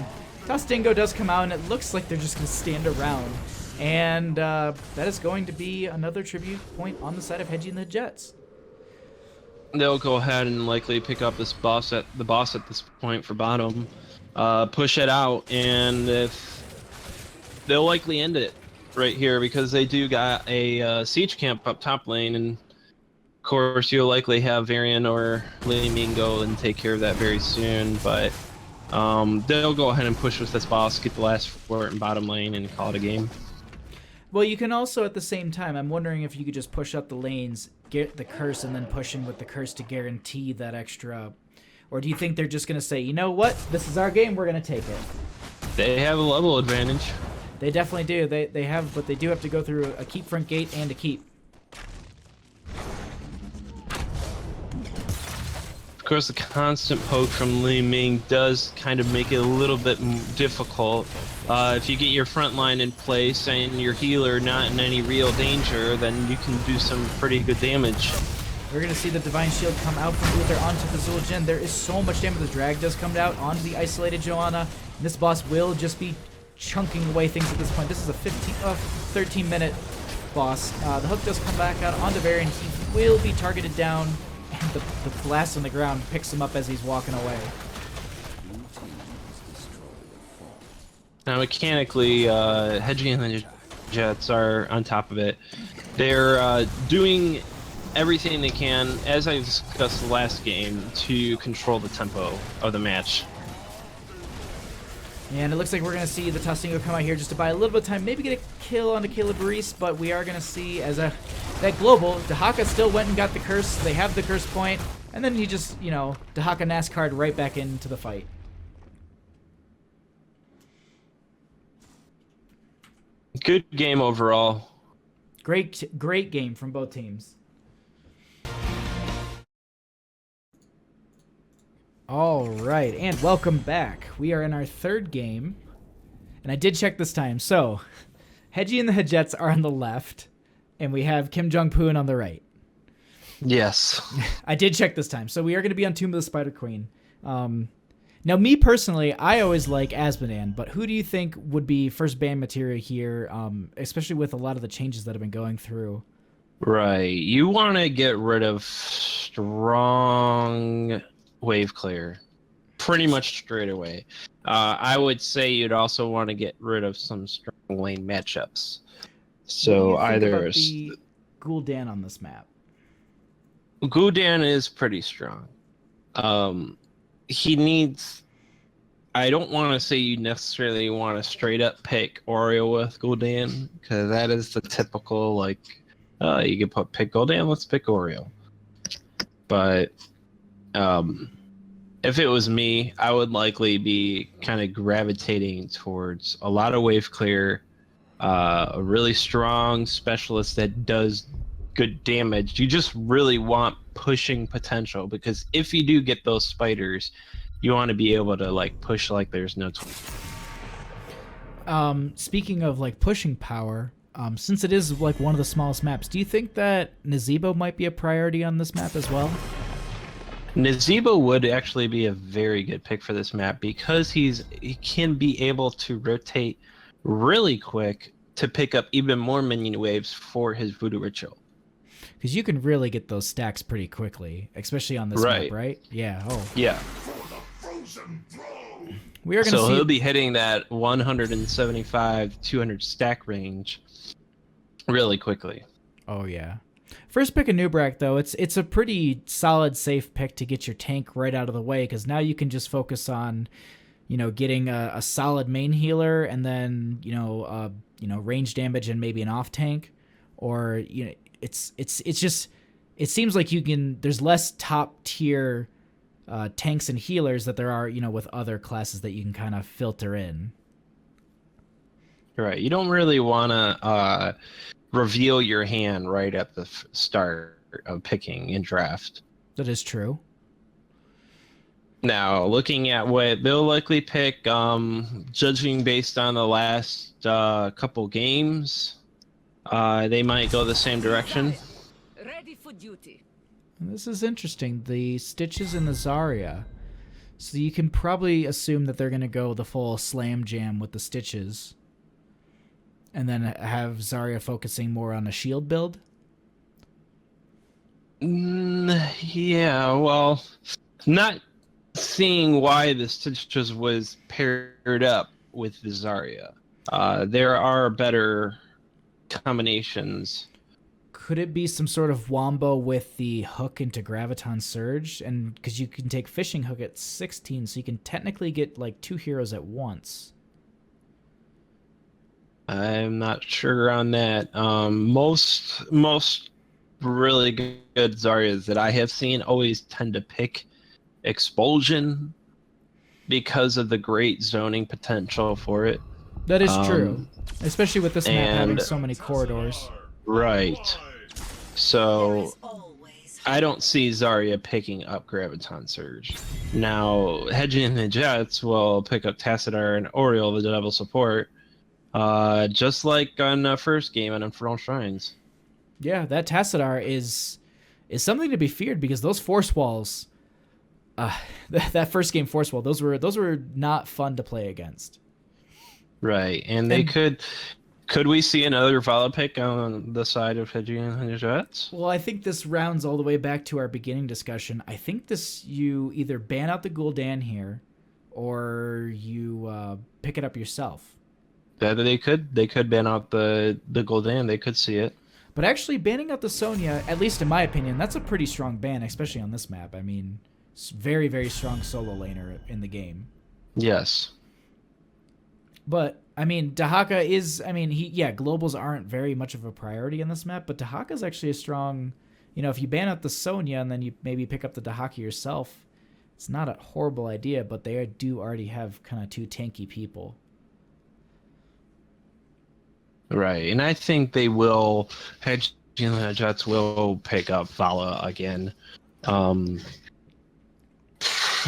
Tostingo does come out, and it looks like they're just going to stand around. And that is going to be another tribute point on the side of Hedgie and the Jets. They'll go ahead and likely pick up this boss at this point for bottom, push it out, and if they'll likely end it right here because they do got a siege camp up top lane, and of course you'll likely have Varian or Li Ming go and take care of that very soon. But they'll go ahead and push with this boss, get the last fort in bottom lane, and call it a game. Well, you can also, at the same time, I'm wondering if you could just push up the lanes, get the curse, and then push in with the curse to guarantee that extra. Or do you think they're just going to say, you know what, this is our game, we're going to take it? They have a level advantage. They definitely do. They have, but they do have to go through a keep front gate and a keep. Of course, the constant poke from Li Ming does kind of make it a little bit difficult. If you get your front line in place and your healer not in any real danger, then you can do some pretty good damage. We're going to see the Divine Shield come out from Uther onto the Zul'jin. There is so much damage. The drag does come out onto the isolated Joanna. And this boss will just be chunking away things at this point. This is a 13-minute boss. The hook does come back out onto Varian. He will be targeted down, and the blast on the ground picks him up as he's walking away. Now, mechanically, Hedgie and the Jets are on top of it. They're doing everything they can, as I discussed the last game, to control the tempo of the match. And it looks like we're going to see the Tostingo come out here just to buy a little bit of time, maybe get a kill onto Caleb Reese, but we are going to see as that global, Dahaka still went and got the curse. They have the curse point, and then he just, Dahaka NASCAR'd right back into the fight. Good game overall. Great game from both teams. All right, and welcome back. We are in our third game, and I did check this time. So, Hedgie and the Hedgettes are on the left, and we have Kim Jong Poon on the right. Yes. I did check this time. So we are going to be on Tomb of the Spider Queen. Now, me personally, I always like Azmodan, but who do you think would be first ban material here, especially with a lot of the changes that have been going through? Right. You want to get rid of strong wave clear pretty much straight away. I would say you'd also want to get rid of some strong lane matchups. So What do you think either about the Gul'dan on this map? Gul'dan is pretty strong. He needs. I don't want to say you necessarily want to straight up pick Oreo with Gul'dan because that is the typical like. You can pick Gul'dan. Let's pick Oreo. But if it was me, I would likely be kind of gravitating towards a lot of wave clear, a really strong specialist that does good damage. You just really want pushing potential because if you do get those spiders, you want to be able to like push like there's no. Speaking of like pushing power, since it is like one of the smallest maps, do you think that Nazebo might be a priority on this map as well? Nazebo would actually be a very good pick for this map because he can be able to rotate really quick to pick up even more minion waves for his Voodoo Ritual. Because you can really get those stacks pretty quickly, especially on this map, right? Yeah. Oh. Yeah. We are going to see. So he'll be hitting that 175, 200 stack range really quickly. Oh yeah. First pick a Nubrak though. It's a pretty solid, safe pick to get your tank right out of the way because now you can just focus on, getting a solid main healer and then range damage and maybe an off tank, or it's just it seems like there's less top tier tanks and healers that there are with other classes that you can kind of filter in. Right. You don't really want to reveal your hand right at the start of picking in draft. That is true. Now, looking at what they'll likely pick, judging based on the last couple games, they might go the same direction. Ready for duty. This is interesting. The Stitches and the Zarya. So you can probably assume that they're going to go the full slam jam with the Stitches. And then have Zarya focusing more on a shield build? Yeah, well, not seeing why the Stitches was paired up with the Zarya. There are better combinations. Could it be some sort of wombo with the hook into Graviton Surge? And because you can take Fishing Hook at 16, so you can technically get like 2 heroes at once. I'm not sure on that. Most really good Zaryas that I have seen always tend to pick Expulsion because of the great zoning potential for it. That is true, especially with this map having so many corridors. Right. So I don't see Zarya picking up Graviton Surge. Now, Hedgie and the Jets will pick up Tassadar and Oriole, the Devil support. Just like on the first game on Infernal Shrines. Yeah, that Tassadar is something to be feared because those force walls, that first game force wall, those were not fun to play against. Right, and they could we see another Vala pick on the side of Hedgie and the Jets? Well, I think this rounds all the way back to our beginning discussion. I think you either ban out the Gul'dan here, or you pick it up yourself. That they could ban out the Gul'dan. They could see it. But actually, banning out the Sonya, at least in my opinion, that's a pretty strong ban, especially on this map. I mean, it's very, very strong solo laner in the game. Yes. But I mean, Dahaka is. I mean, globals aren't very much of a priority in this map, but Dahaka is actually a strong. If you ban out the Sonya and then you maybe pick up the Dahaka yourself, it's not a horrible idea. But they do already have kind of 2 tanky people. Right, and I think they will. Hedgie and the Jets will pick up Vala again.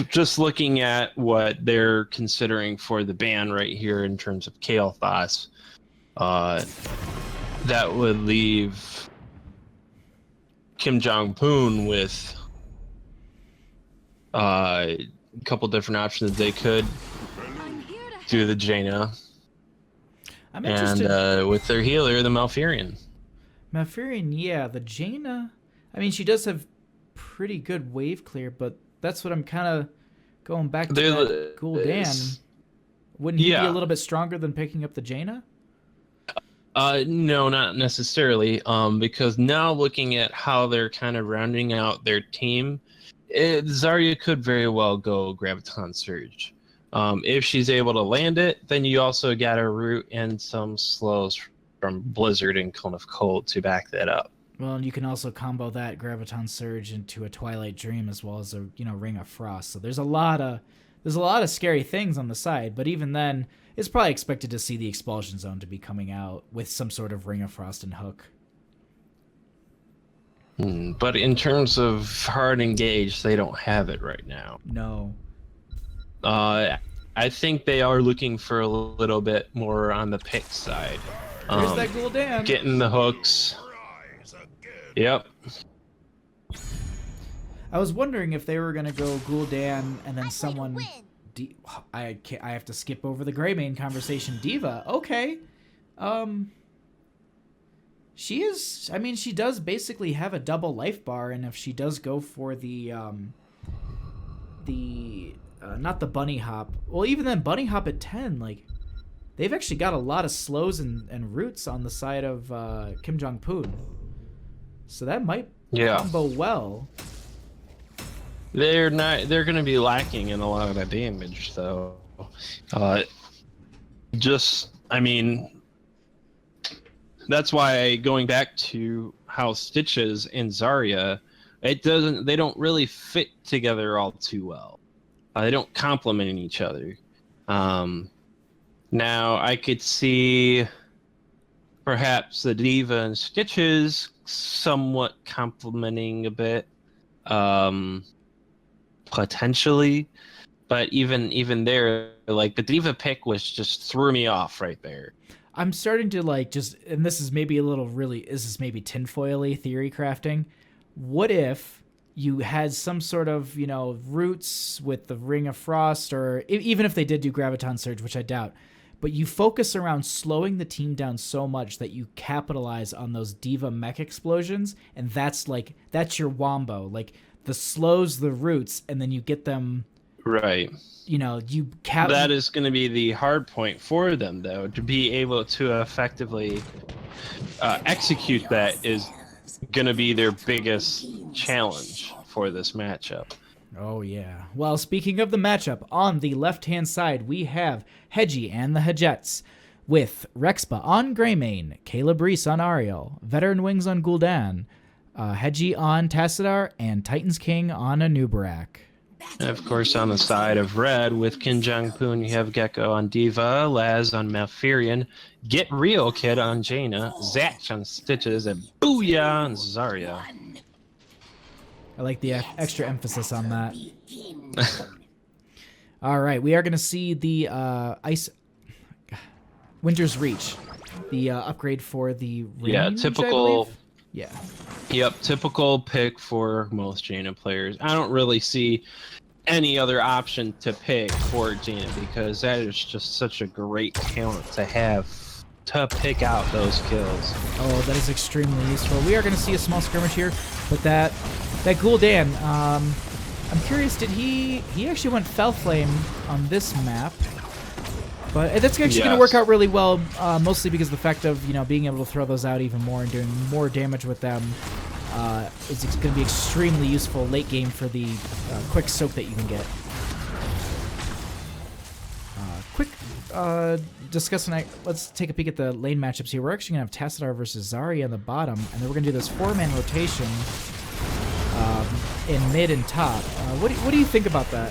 just looking at what they're considering for the ban right here in terms of Kael'thas, that would leave Kim Jong Poon with a couple different options. They could I'm here to do the Jaina, I'm and interested. with their healer, the Malfurion. Malfurion, yeah, the Jaina. I mean, she does have pretty good wave clear, but that's what I'm kind of going back to that Gul'dan. Wouldn't he be a Yeah. little bit stronger than picking up the Jaina? No, not necessarily. Because now looking at how they're kind of rounding out their team, Zarya could very well go Graviton Surge. If she's able to land it, then you also got a root and some slows from Blizzard and Cone of Cold to back that up. Well, and you can also combo that Graviton Surge into a Twilight Dream as well as a Ring of Frost. So there's a lot of scary things on the side. But even then, it's probably expected to see the Expulsion Zone to be coming out with some sort of Ring of Frost and hook. But in terms of hard engage, they don't have it right now. No. I think they are looking for a little bit more on the pick side. There's that Gul'dan. Getting the hooks. Yep. I was wondering if they were gonna go Gul'dan and then someone. I have to skip over the Greymane conversation. Diva, okay. She is. I mean, she does basically have a double life bar, and if she does go for the not the bunny hop. Well, even then, bunny hop at 10, like they've actually got a lot of slows and roots on the side of Kim Jong Poon. So that might combo well. They're not. They're going to be lacking in a lot of that damage, though. I mean, that's why going back to how Stitches and Zarya, they don't really fit together all too well. They don't complement each other. Now I could see perhaps the Diva and Stitches somewhat complementing a bit. Potentially, but even there, like the Diva pick was just threw me off right there. I'm starting to and this is maybe this is maybe tinfoily theory crafting. What if you had some sort of, roots with the Ring of Frost, or even if they did do Graviton Surge, which I doubt, but you focus around slowing the team down so much that you capitalize on those Diva mech explosions, and that's your wombo. Like, the slows, the roots, and then you get them right. That is going to be the hard point for them, though, to be able to effectively execute that is going to be their biggest challenge for this matchup. Oh yeah. Well, speaking of the matchup, on the left-hand side we have Hedgie and the Hedgettes, with Rexpa on Greymane, Caleb Reese on Ariel, Veteran Wings on Gul'dan, Hedgie on Tassadar, and Titans King on Anubarak. And of course, on the side of red, with Kim Jong Poon, you have Gecko on Diva, Laz on Malfurion, Get Real Kid on Jaina, Zatch on Stitches, and Booyah on Zarya. I like the extra emphasis on that. All right, we are going to see the Winter's Reach, the upgrade for the range, typical. Yeah. Yep, typical pick for most Jaina players. I don't really see any other option to pick for Jaina because that is just such a great talent to have to pick out those kills. Oh, that is extremely useful. We are going to see a small skirmish here, but that Gul'dan, I'm curious, did he actually went Fell Flame on this map? But that's actually going to work out really well, mostly because of the fact of being able to throw those out even more and doing more damage with them is going to be extremely useful late game for the quick soak that you can get. Discussing. Let's take a peek at the lane matchups here. We're actually going to have Tassadar versus Zarya on the bottom, and then we're going to do this 4-man rotation in mid and top. What do you think about that?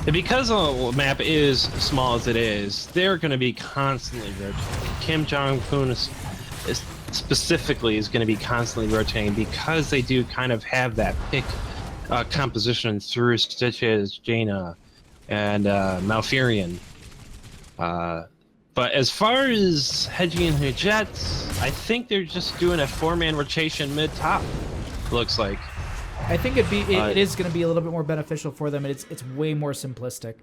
Because the map is small as it is, they're going to be constantly rotating. Kim Jong Poon specifically is going to be constantly rotating because they do kind of have that pick composition through Stitches, Jaina, and Malfurion. But as far as Hedgie and her Jets, I think they're just doing a 4-man rotation mid-top, looks like. I think it is going to be a little bit more beneficial for them, and it's way more simplistic.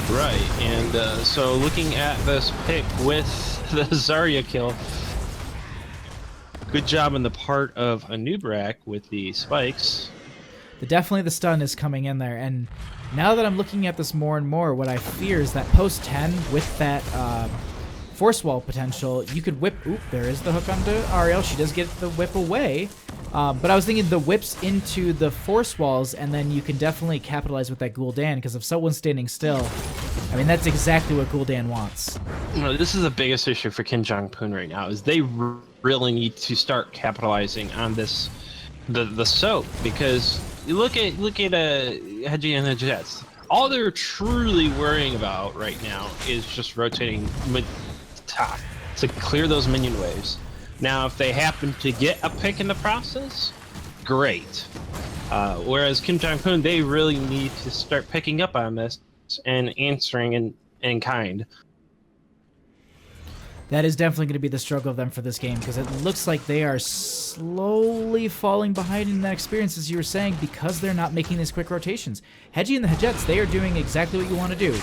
Right, and so looking at this pick with the Zarya kill, good job on the part of Anubrak with the spikes. But definitely the stun is coming in there, and now that I'm looking at this more and more, what I fear is that post 10 with that force wall potential, you could whip. Oop, there is the hook onto Ariel. She does get the whip away. But I was thinking the whips into the force walls, and then you can definitely capitalize with that Gul'dan, because if someone's standing still, I mean, that's exactly what Gul'dan wants. No, this is the biggest issue for Jong Poon right now, is they really need to start capitalizing on this, the soak, because you look at Hedgie and the Jets. All they're truly worrying about right now is just rotating mid top to clear those minion waves. Now, if they happen to get a pick in the process, great. Whereas Jong Poon, they really need to start picking up on this and answering in kind. That is definitely going to be the struggle of them for this game, because it looks like they are slowly falling behind in that experience, as you were saying, because they're not making these quick rotations. Hedgie and the Hedgettes, they are doing exactly what you want to do.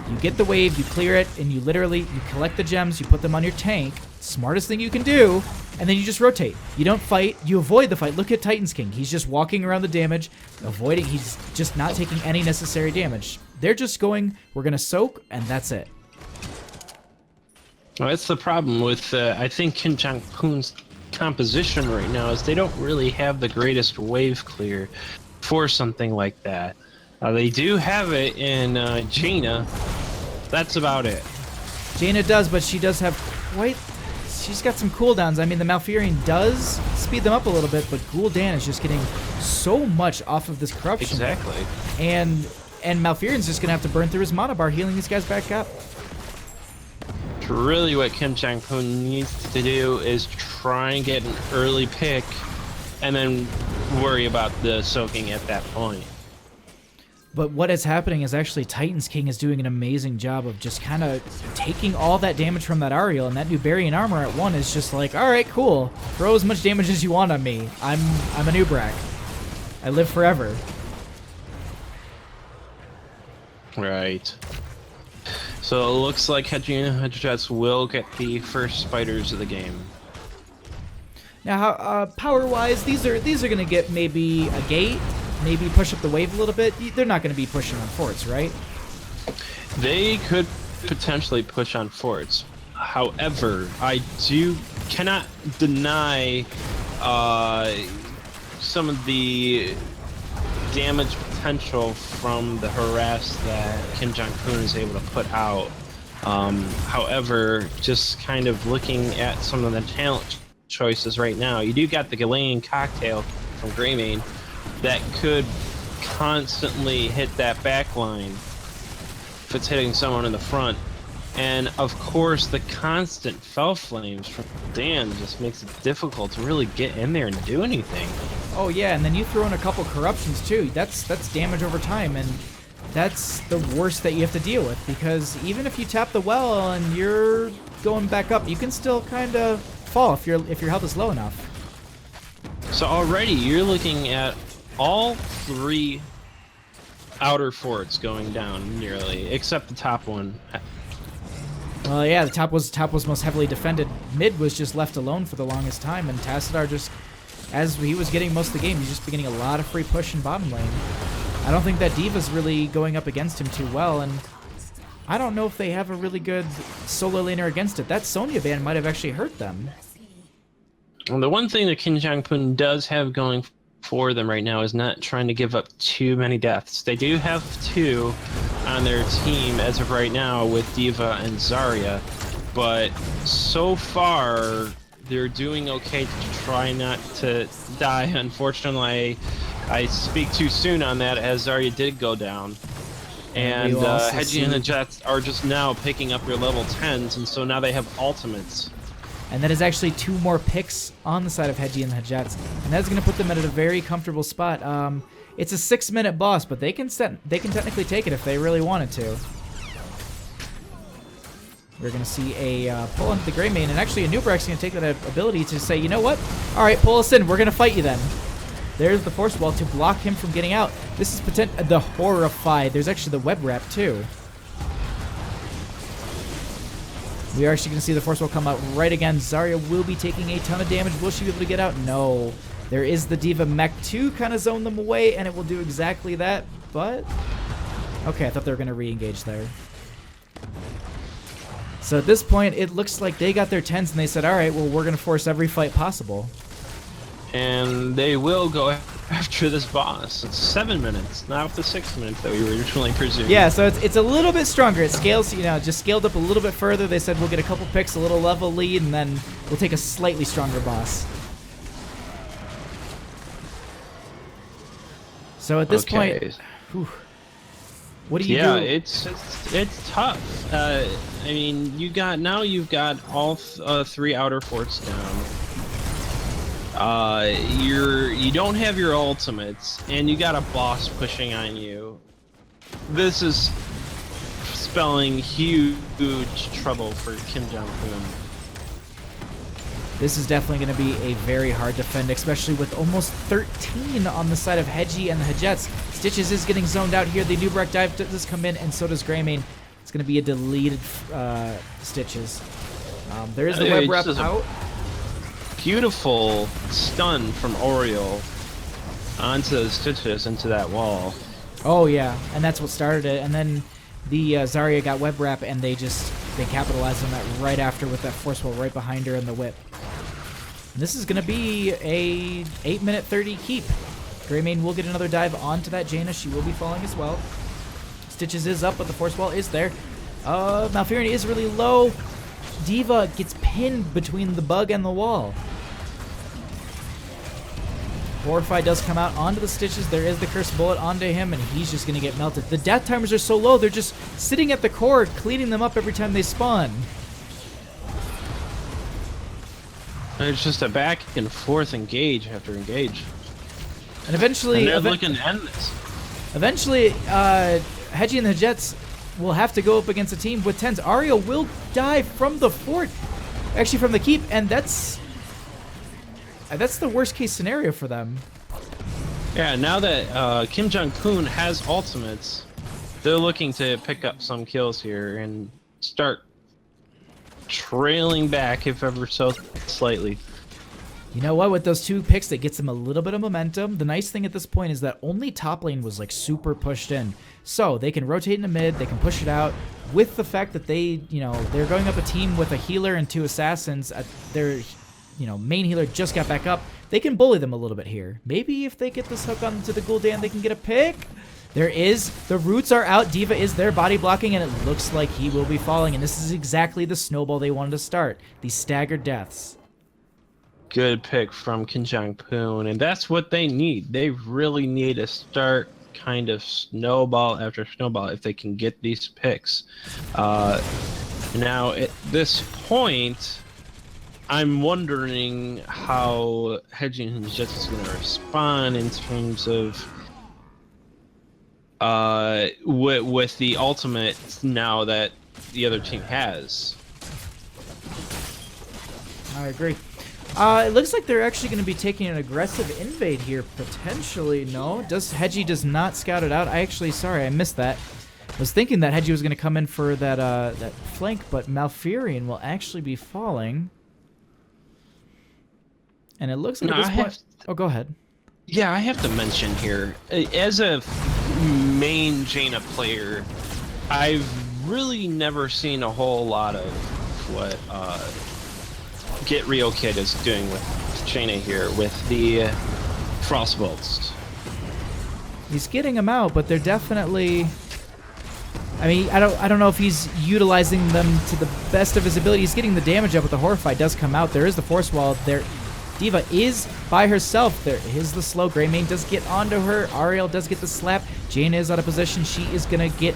You get the wave, you clear it, and you collect the gems, you put them on your tank, smartest thing you can do, and then you just rotate. You don't fight, you avoid the fight. Look at Titan's King. He's just walking around the damage, avoiding, he's just not taking any necessary damage. They're just going, we're going to soak, and that's it. Well, that's the problem with, I think, Jong Poon's composition right now, is they don't really have the greatest wave clear for something like that. They do have it in Jaina. That's about it. Jaina does, but she does have she's got some cooldowns. I mean, the Malfurion does speed them up a little bit, but Gul'dan is just getting so much off of this corruption. Exactly. And Malfurion's just going to have to burn through his mana bar, healing these guys back up. Really what Jong Poon needs to do is try and get an early pick and then worry about the soaking at that point. But what is happening is actually Titan's King is doing an amazing job of just kind of taking all that damage from that Ariel, and that Nubarian armor at 1 is just like, alright, cool. Throw as much damage as you want on me. I'm a Nubrak. I live forever. Right. So it looks like Hedgie and Hedgettes will get the first spiders of the game. Now, power-wise, these are going to get maybe a gate, maybe push up the wave a little bit. They're not going to be pushing on forts, right? They could potentially push on forts. However, I cannot deny some of the damage potential from the harass that Jong Poon is able to put out. However, just kind of looking at some of the talent choices right now, you do got the Galean Cocktail from Greymane that could constantly hit that back line if it's hitting someone in the front. And of course, the constant Fell Flames from Dan just makes it difficult to really get in there and do anything. Oh yeah, and then you throw in a couple corruptions too. That's damage over time, and that's the worst that you have to deal with, because even if you tap the well and you're going back up, you can still kind of fall if your health is low enough. So already you're looking at all 3 outer forts going down nearly, except the top one. Well, yeah, the top was most heavily defended. Mid was just left alone for the longest time, and Tassadar just, as he was getting most of the game, he's just been getting a lot of free push in bottom lane. I don't think that D.Va's really going up against him too well, and I don't know if they have a really good solo laner against it. That Sonya ban might have actually hurt them. Well, the one thing that Jong Poon does have going for them right now is not trying to give up too many deaths. They do have 2 on their team as of right now with D.Va and Zarya, but so far they're doing okay to try not to die. Unfortunately, I speak too soon on that, as Zarya did go down. And Hedgie and the Jets are just now picking up their level 10s, and so now they have ultimates. And that is actually 2 more picks on the side of Hedgie and the Jets. And that's going to put them at a very comfortable spot. It's a 6-minute boss, but they can technically take it if they really wanted to. We're going to see a pull into the Grey Mane, and actually a Nubrek's going to take that ability to say, you know what? All right, pull us in. We're going to fight you then. There's the Force Wall to block him from getting out. This is the Horrified. There's actually the Web Wrap, too. We are actually going to see the Force Wall come out right again. Zarya will be taking a ton of damage. Will she be able to get out? No. There is the Diva Mech to kind of zone them away, and it will do exactly that, but... Okay, I thought they were going to re-engage there. So at this point, it looks like they got their 10s, and they said, all right, well, we're going to force every fight possible. And they will go after this boss. It's 7 minutes, not the 6 minutes that we originally presumed. Yeah, so it's a little bit stronger. It scales, you know, just scaled up a little bit further. They said we'll get a couple picks, a little level lead, and then we'll take a slightly stronger boss. So at this point, whew, what do you do? Yeah, it's tough. I mean, you've got all 3 outer forts down. You don't have your ultimates, and you got a boss pushing on you. This is spelling huge trouble for Kim Jong-un. This is definitely going to be a very hard defend, especially with almost 13 on the side of Hedgie and the Hejets. Stitches is getting zoned out here. The Nubrek dive does come in, and so does Greymane. It's going to be a deleted Stitches. There is the web wrap out. Beautiful stun from Oriole onto the Stitches into that wall. Oh yeah, and that's what started it. And then the Zarya got web wrap, and they capitalized on that right after with that force wall right behind her and the whip. And this is going to be a 8-minute 30 keep. Greymane will get another dive onto that Jaina. She will be falling as well. Stitches is up, but the force wall is there. Malfurion is really low. Diva gets pinned between the bug and the wall. Horrify does come out onto the Stitches. There is the Cursed Bullet onto him, and he's just going to get melted. The death timers are so low, they're just sitting at the core, cleaning them up every time they spawn. It's just a back and forth engage after engage. And eventually... And they're looking to end this. Eventually, Hedgie and the Jets will have to go up against a team with 10s. Ario will die from the fort, actually from the keep, and that's the worst case scenario for them. Yeah, now that Kim Jong-un has ultimates, they're looking to pick up some kills here and start trailing back, if ever so slightly. You know what? With those 2 picks, that gets them a little bit of momentum. The nice thing at this point is that only top lane was like super pushed in. So they can rotate into mid, they can push it out. With the fact that they're going up a team with a healer and 2 assassins, their main healer just got back up. They can bully them a little bit here. Maybe if they get this hook onto the Gul'dan, they can get a pick. The roots are out. Diva is there body blocking, and it looks like he will be falling. And this is exactly the snowball they wanted to start. These staggered deaths. Good pick from Kim Jong-un, and that's what they need. They really need to start kind of snowball after snowball if they can get these picks. Now, at this point, I'm wondering how Hedgie and Jets is going to respond in terms of with the ultimate now that the other team has. I agree. It looks like they're actually going to be taking an aggressive invade here, potentially. No, Hedgie does not scout it out. Sorry, I missed that. I was thinking that Hedgie was going to come in for that flank, but Malfurion will actually be falling. And it looks like at this point... Oh, go ahead. Yeah, I have to mention here, as a main Jaina player, I've really never seen a whole lot of what Get Real Kid is doing with Jaina here with the Frost Bolts. He's getting them out, but they're definitely... I mean, I don't know if he's utilizing them to the best of his ability. He's getting the damage up, but the Horrify does come out. There is the Force Wall. There, Diva is by herself. There is the slow. Greymane does get onto her. Ariel does get the slap. Jaina is out of position. She is going to get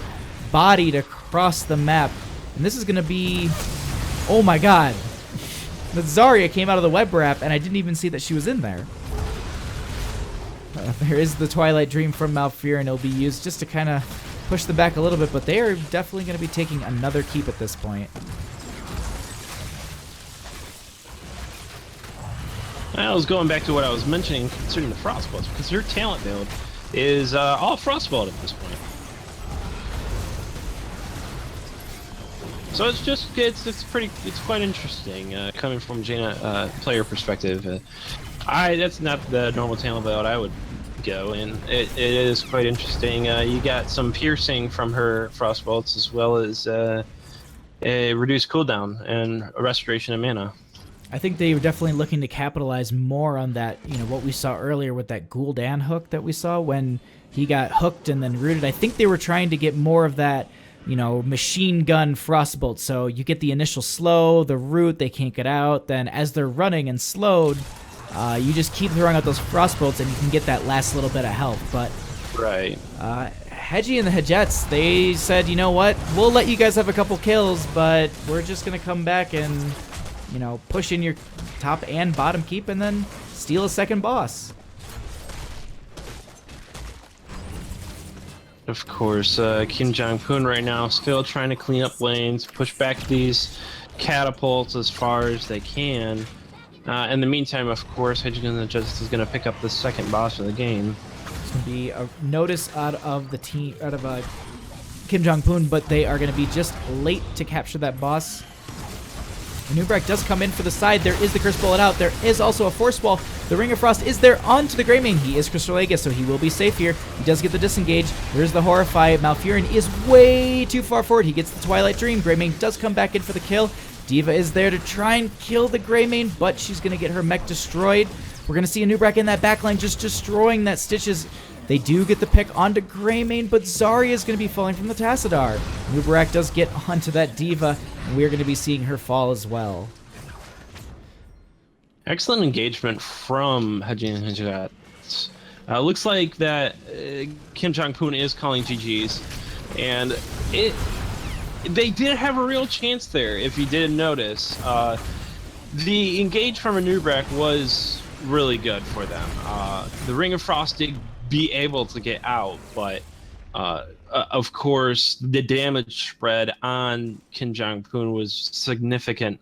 bodied across the map. And this is going to be... Oh my god. But Zarya came out of the web wrap, and I didn't even see that she was in there. There is the Twilight Dream from Malfear, and it'll be used just to kind of push them back a little bit, but they are definitely going to be taking another keep at this point. I was going back to what I was mentioning concerning the Frostbolts, because her talent build is all Frostbolt at this point. So it's quite interesting coming from Jaina player perspective. That's not the normal talent build I would go, and it is quite interesting. You got some piercing from her Frostbolts, as well as a reduced cooldown and a restoration of mana. I think they were definitely looking to capitalize more on that, what we saw earlier with that Gul'dan hook that we saw when he got hooked and then rooted. I think they were trying to get more of that, machine gun Frostbolt. So you get the initial slow, the root, they can't get out. Then as they're running and slowed, you just keep throwing out those Frostbolts and you can get that last little bit of health. But right. Hedgie and the Hedgettes, they said, you know what, we'll let you guys have a couple kills, but we're just going to come back and, push in your top and bottom keep and then steal a second boss. Of course, Kim Jong-Poon right now still trying to clean up lanes, push back these catapults as far as they can. In the meantime, of course, Hedgie and the Hedgettes is going to pick up the second boss of the game. It's going to be a notice out of the team, out of Kim Jong-Poon, but they are going to be just late to capture that boss. Nubrak does come in for the side. There is the Curse Bullet out. There is also a Force Wall. The Ring of Frost is there onto the Greymane. He is Crystal Aegis, so he will be safe here. He does get the disengage. There's the Horrify. Malfurion is way too far forward. He gets the Twilight Dream. Greymane does come back in for the kill. Diva is there to try and kill the Greymane, but she's going to get her mech destroyed. We're going to see a Nubrak in that backline just destroying that Stitches. They do get the pick onto Greymane, but Zarya is going to be falling from the Tassadar. Nubrak does get onto that Diva, and we're going to be seeing her fall as well. Excellent engagement from Hedgie and Hedgettes. Looks like that Kim Jong-Poon is calling GG's, and they did have a real chance there, if you didn't notice. The engage from a Nubrak was really good for them. The Ring of Frost did be able to get out, but of course the damage spread on Kim Jong-Poon was significant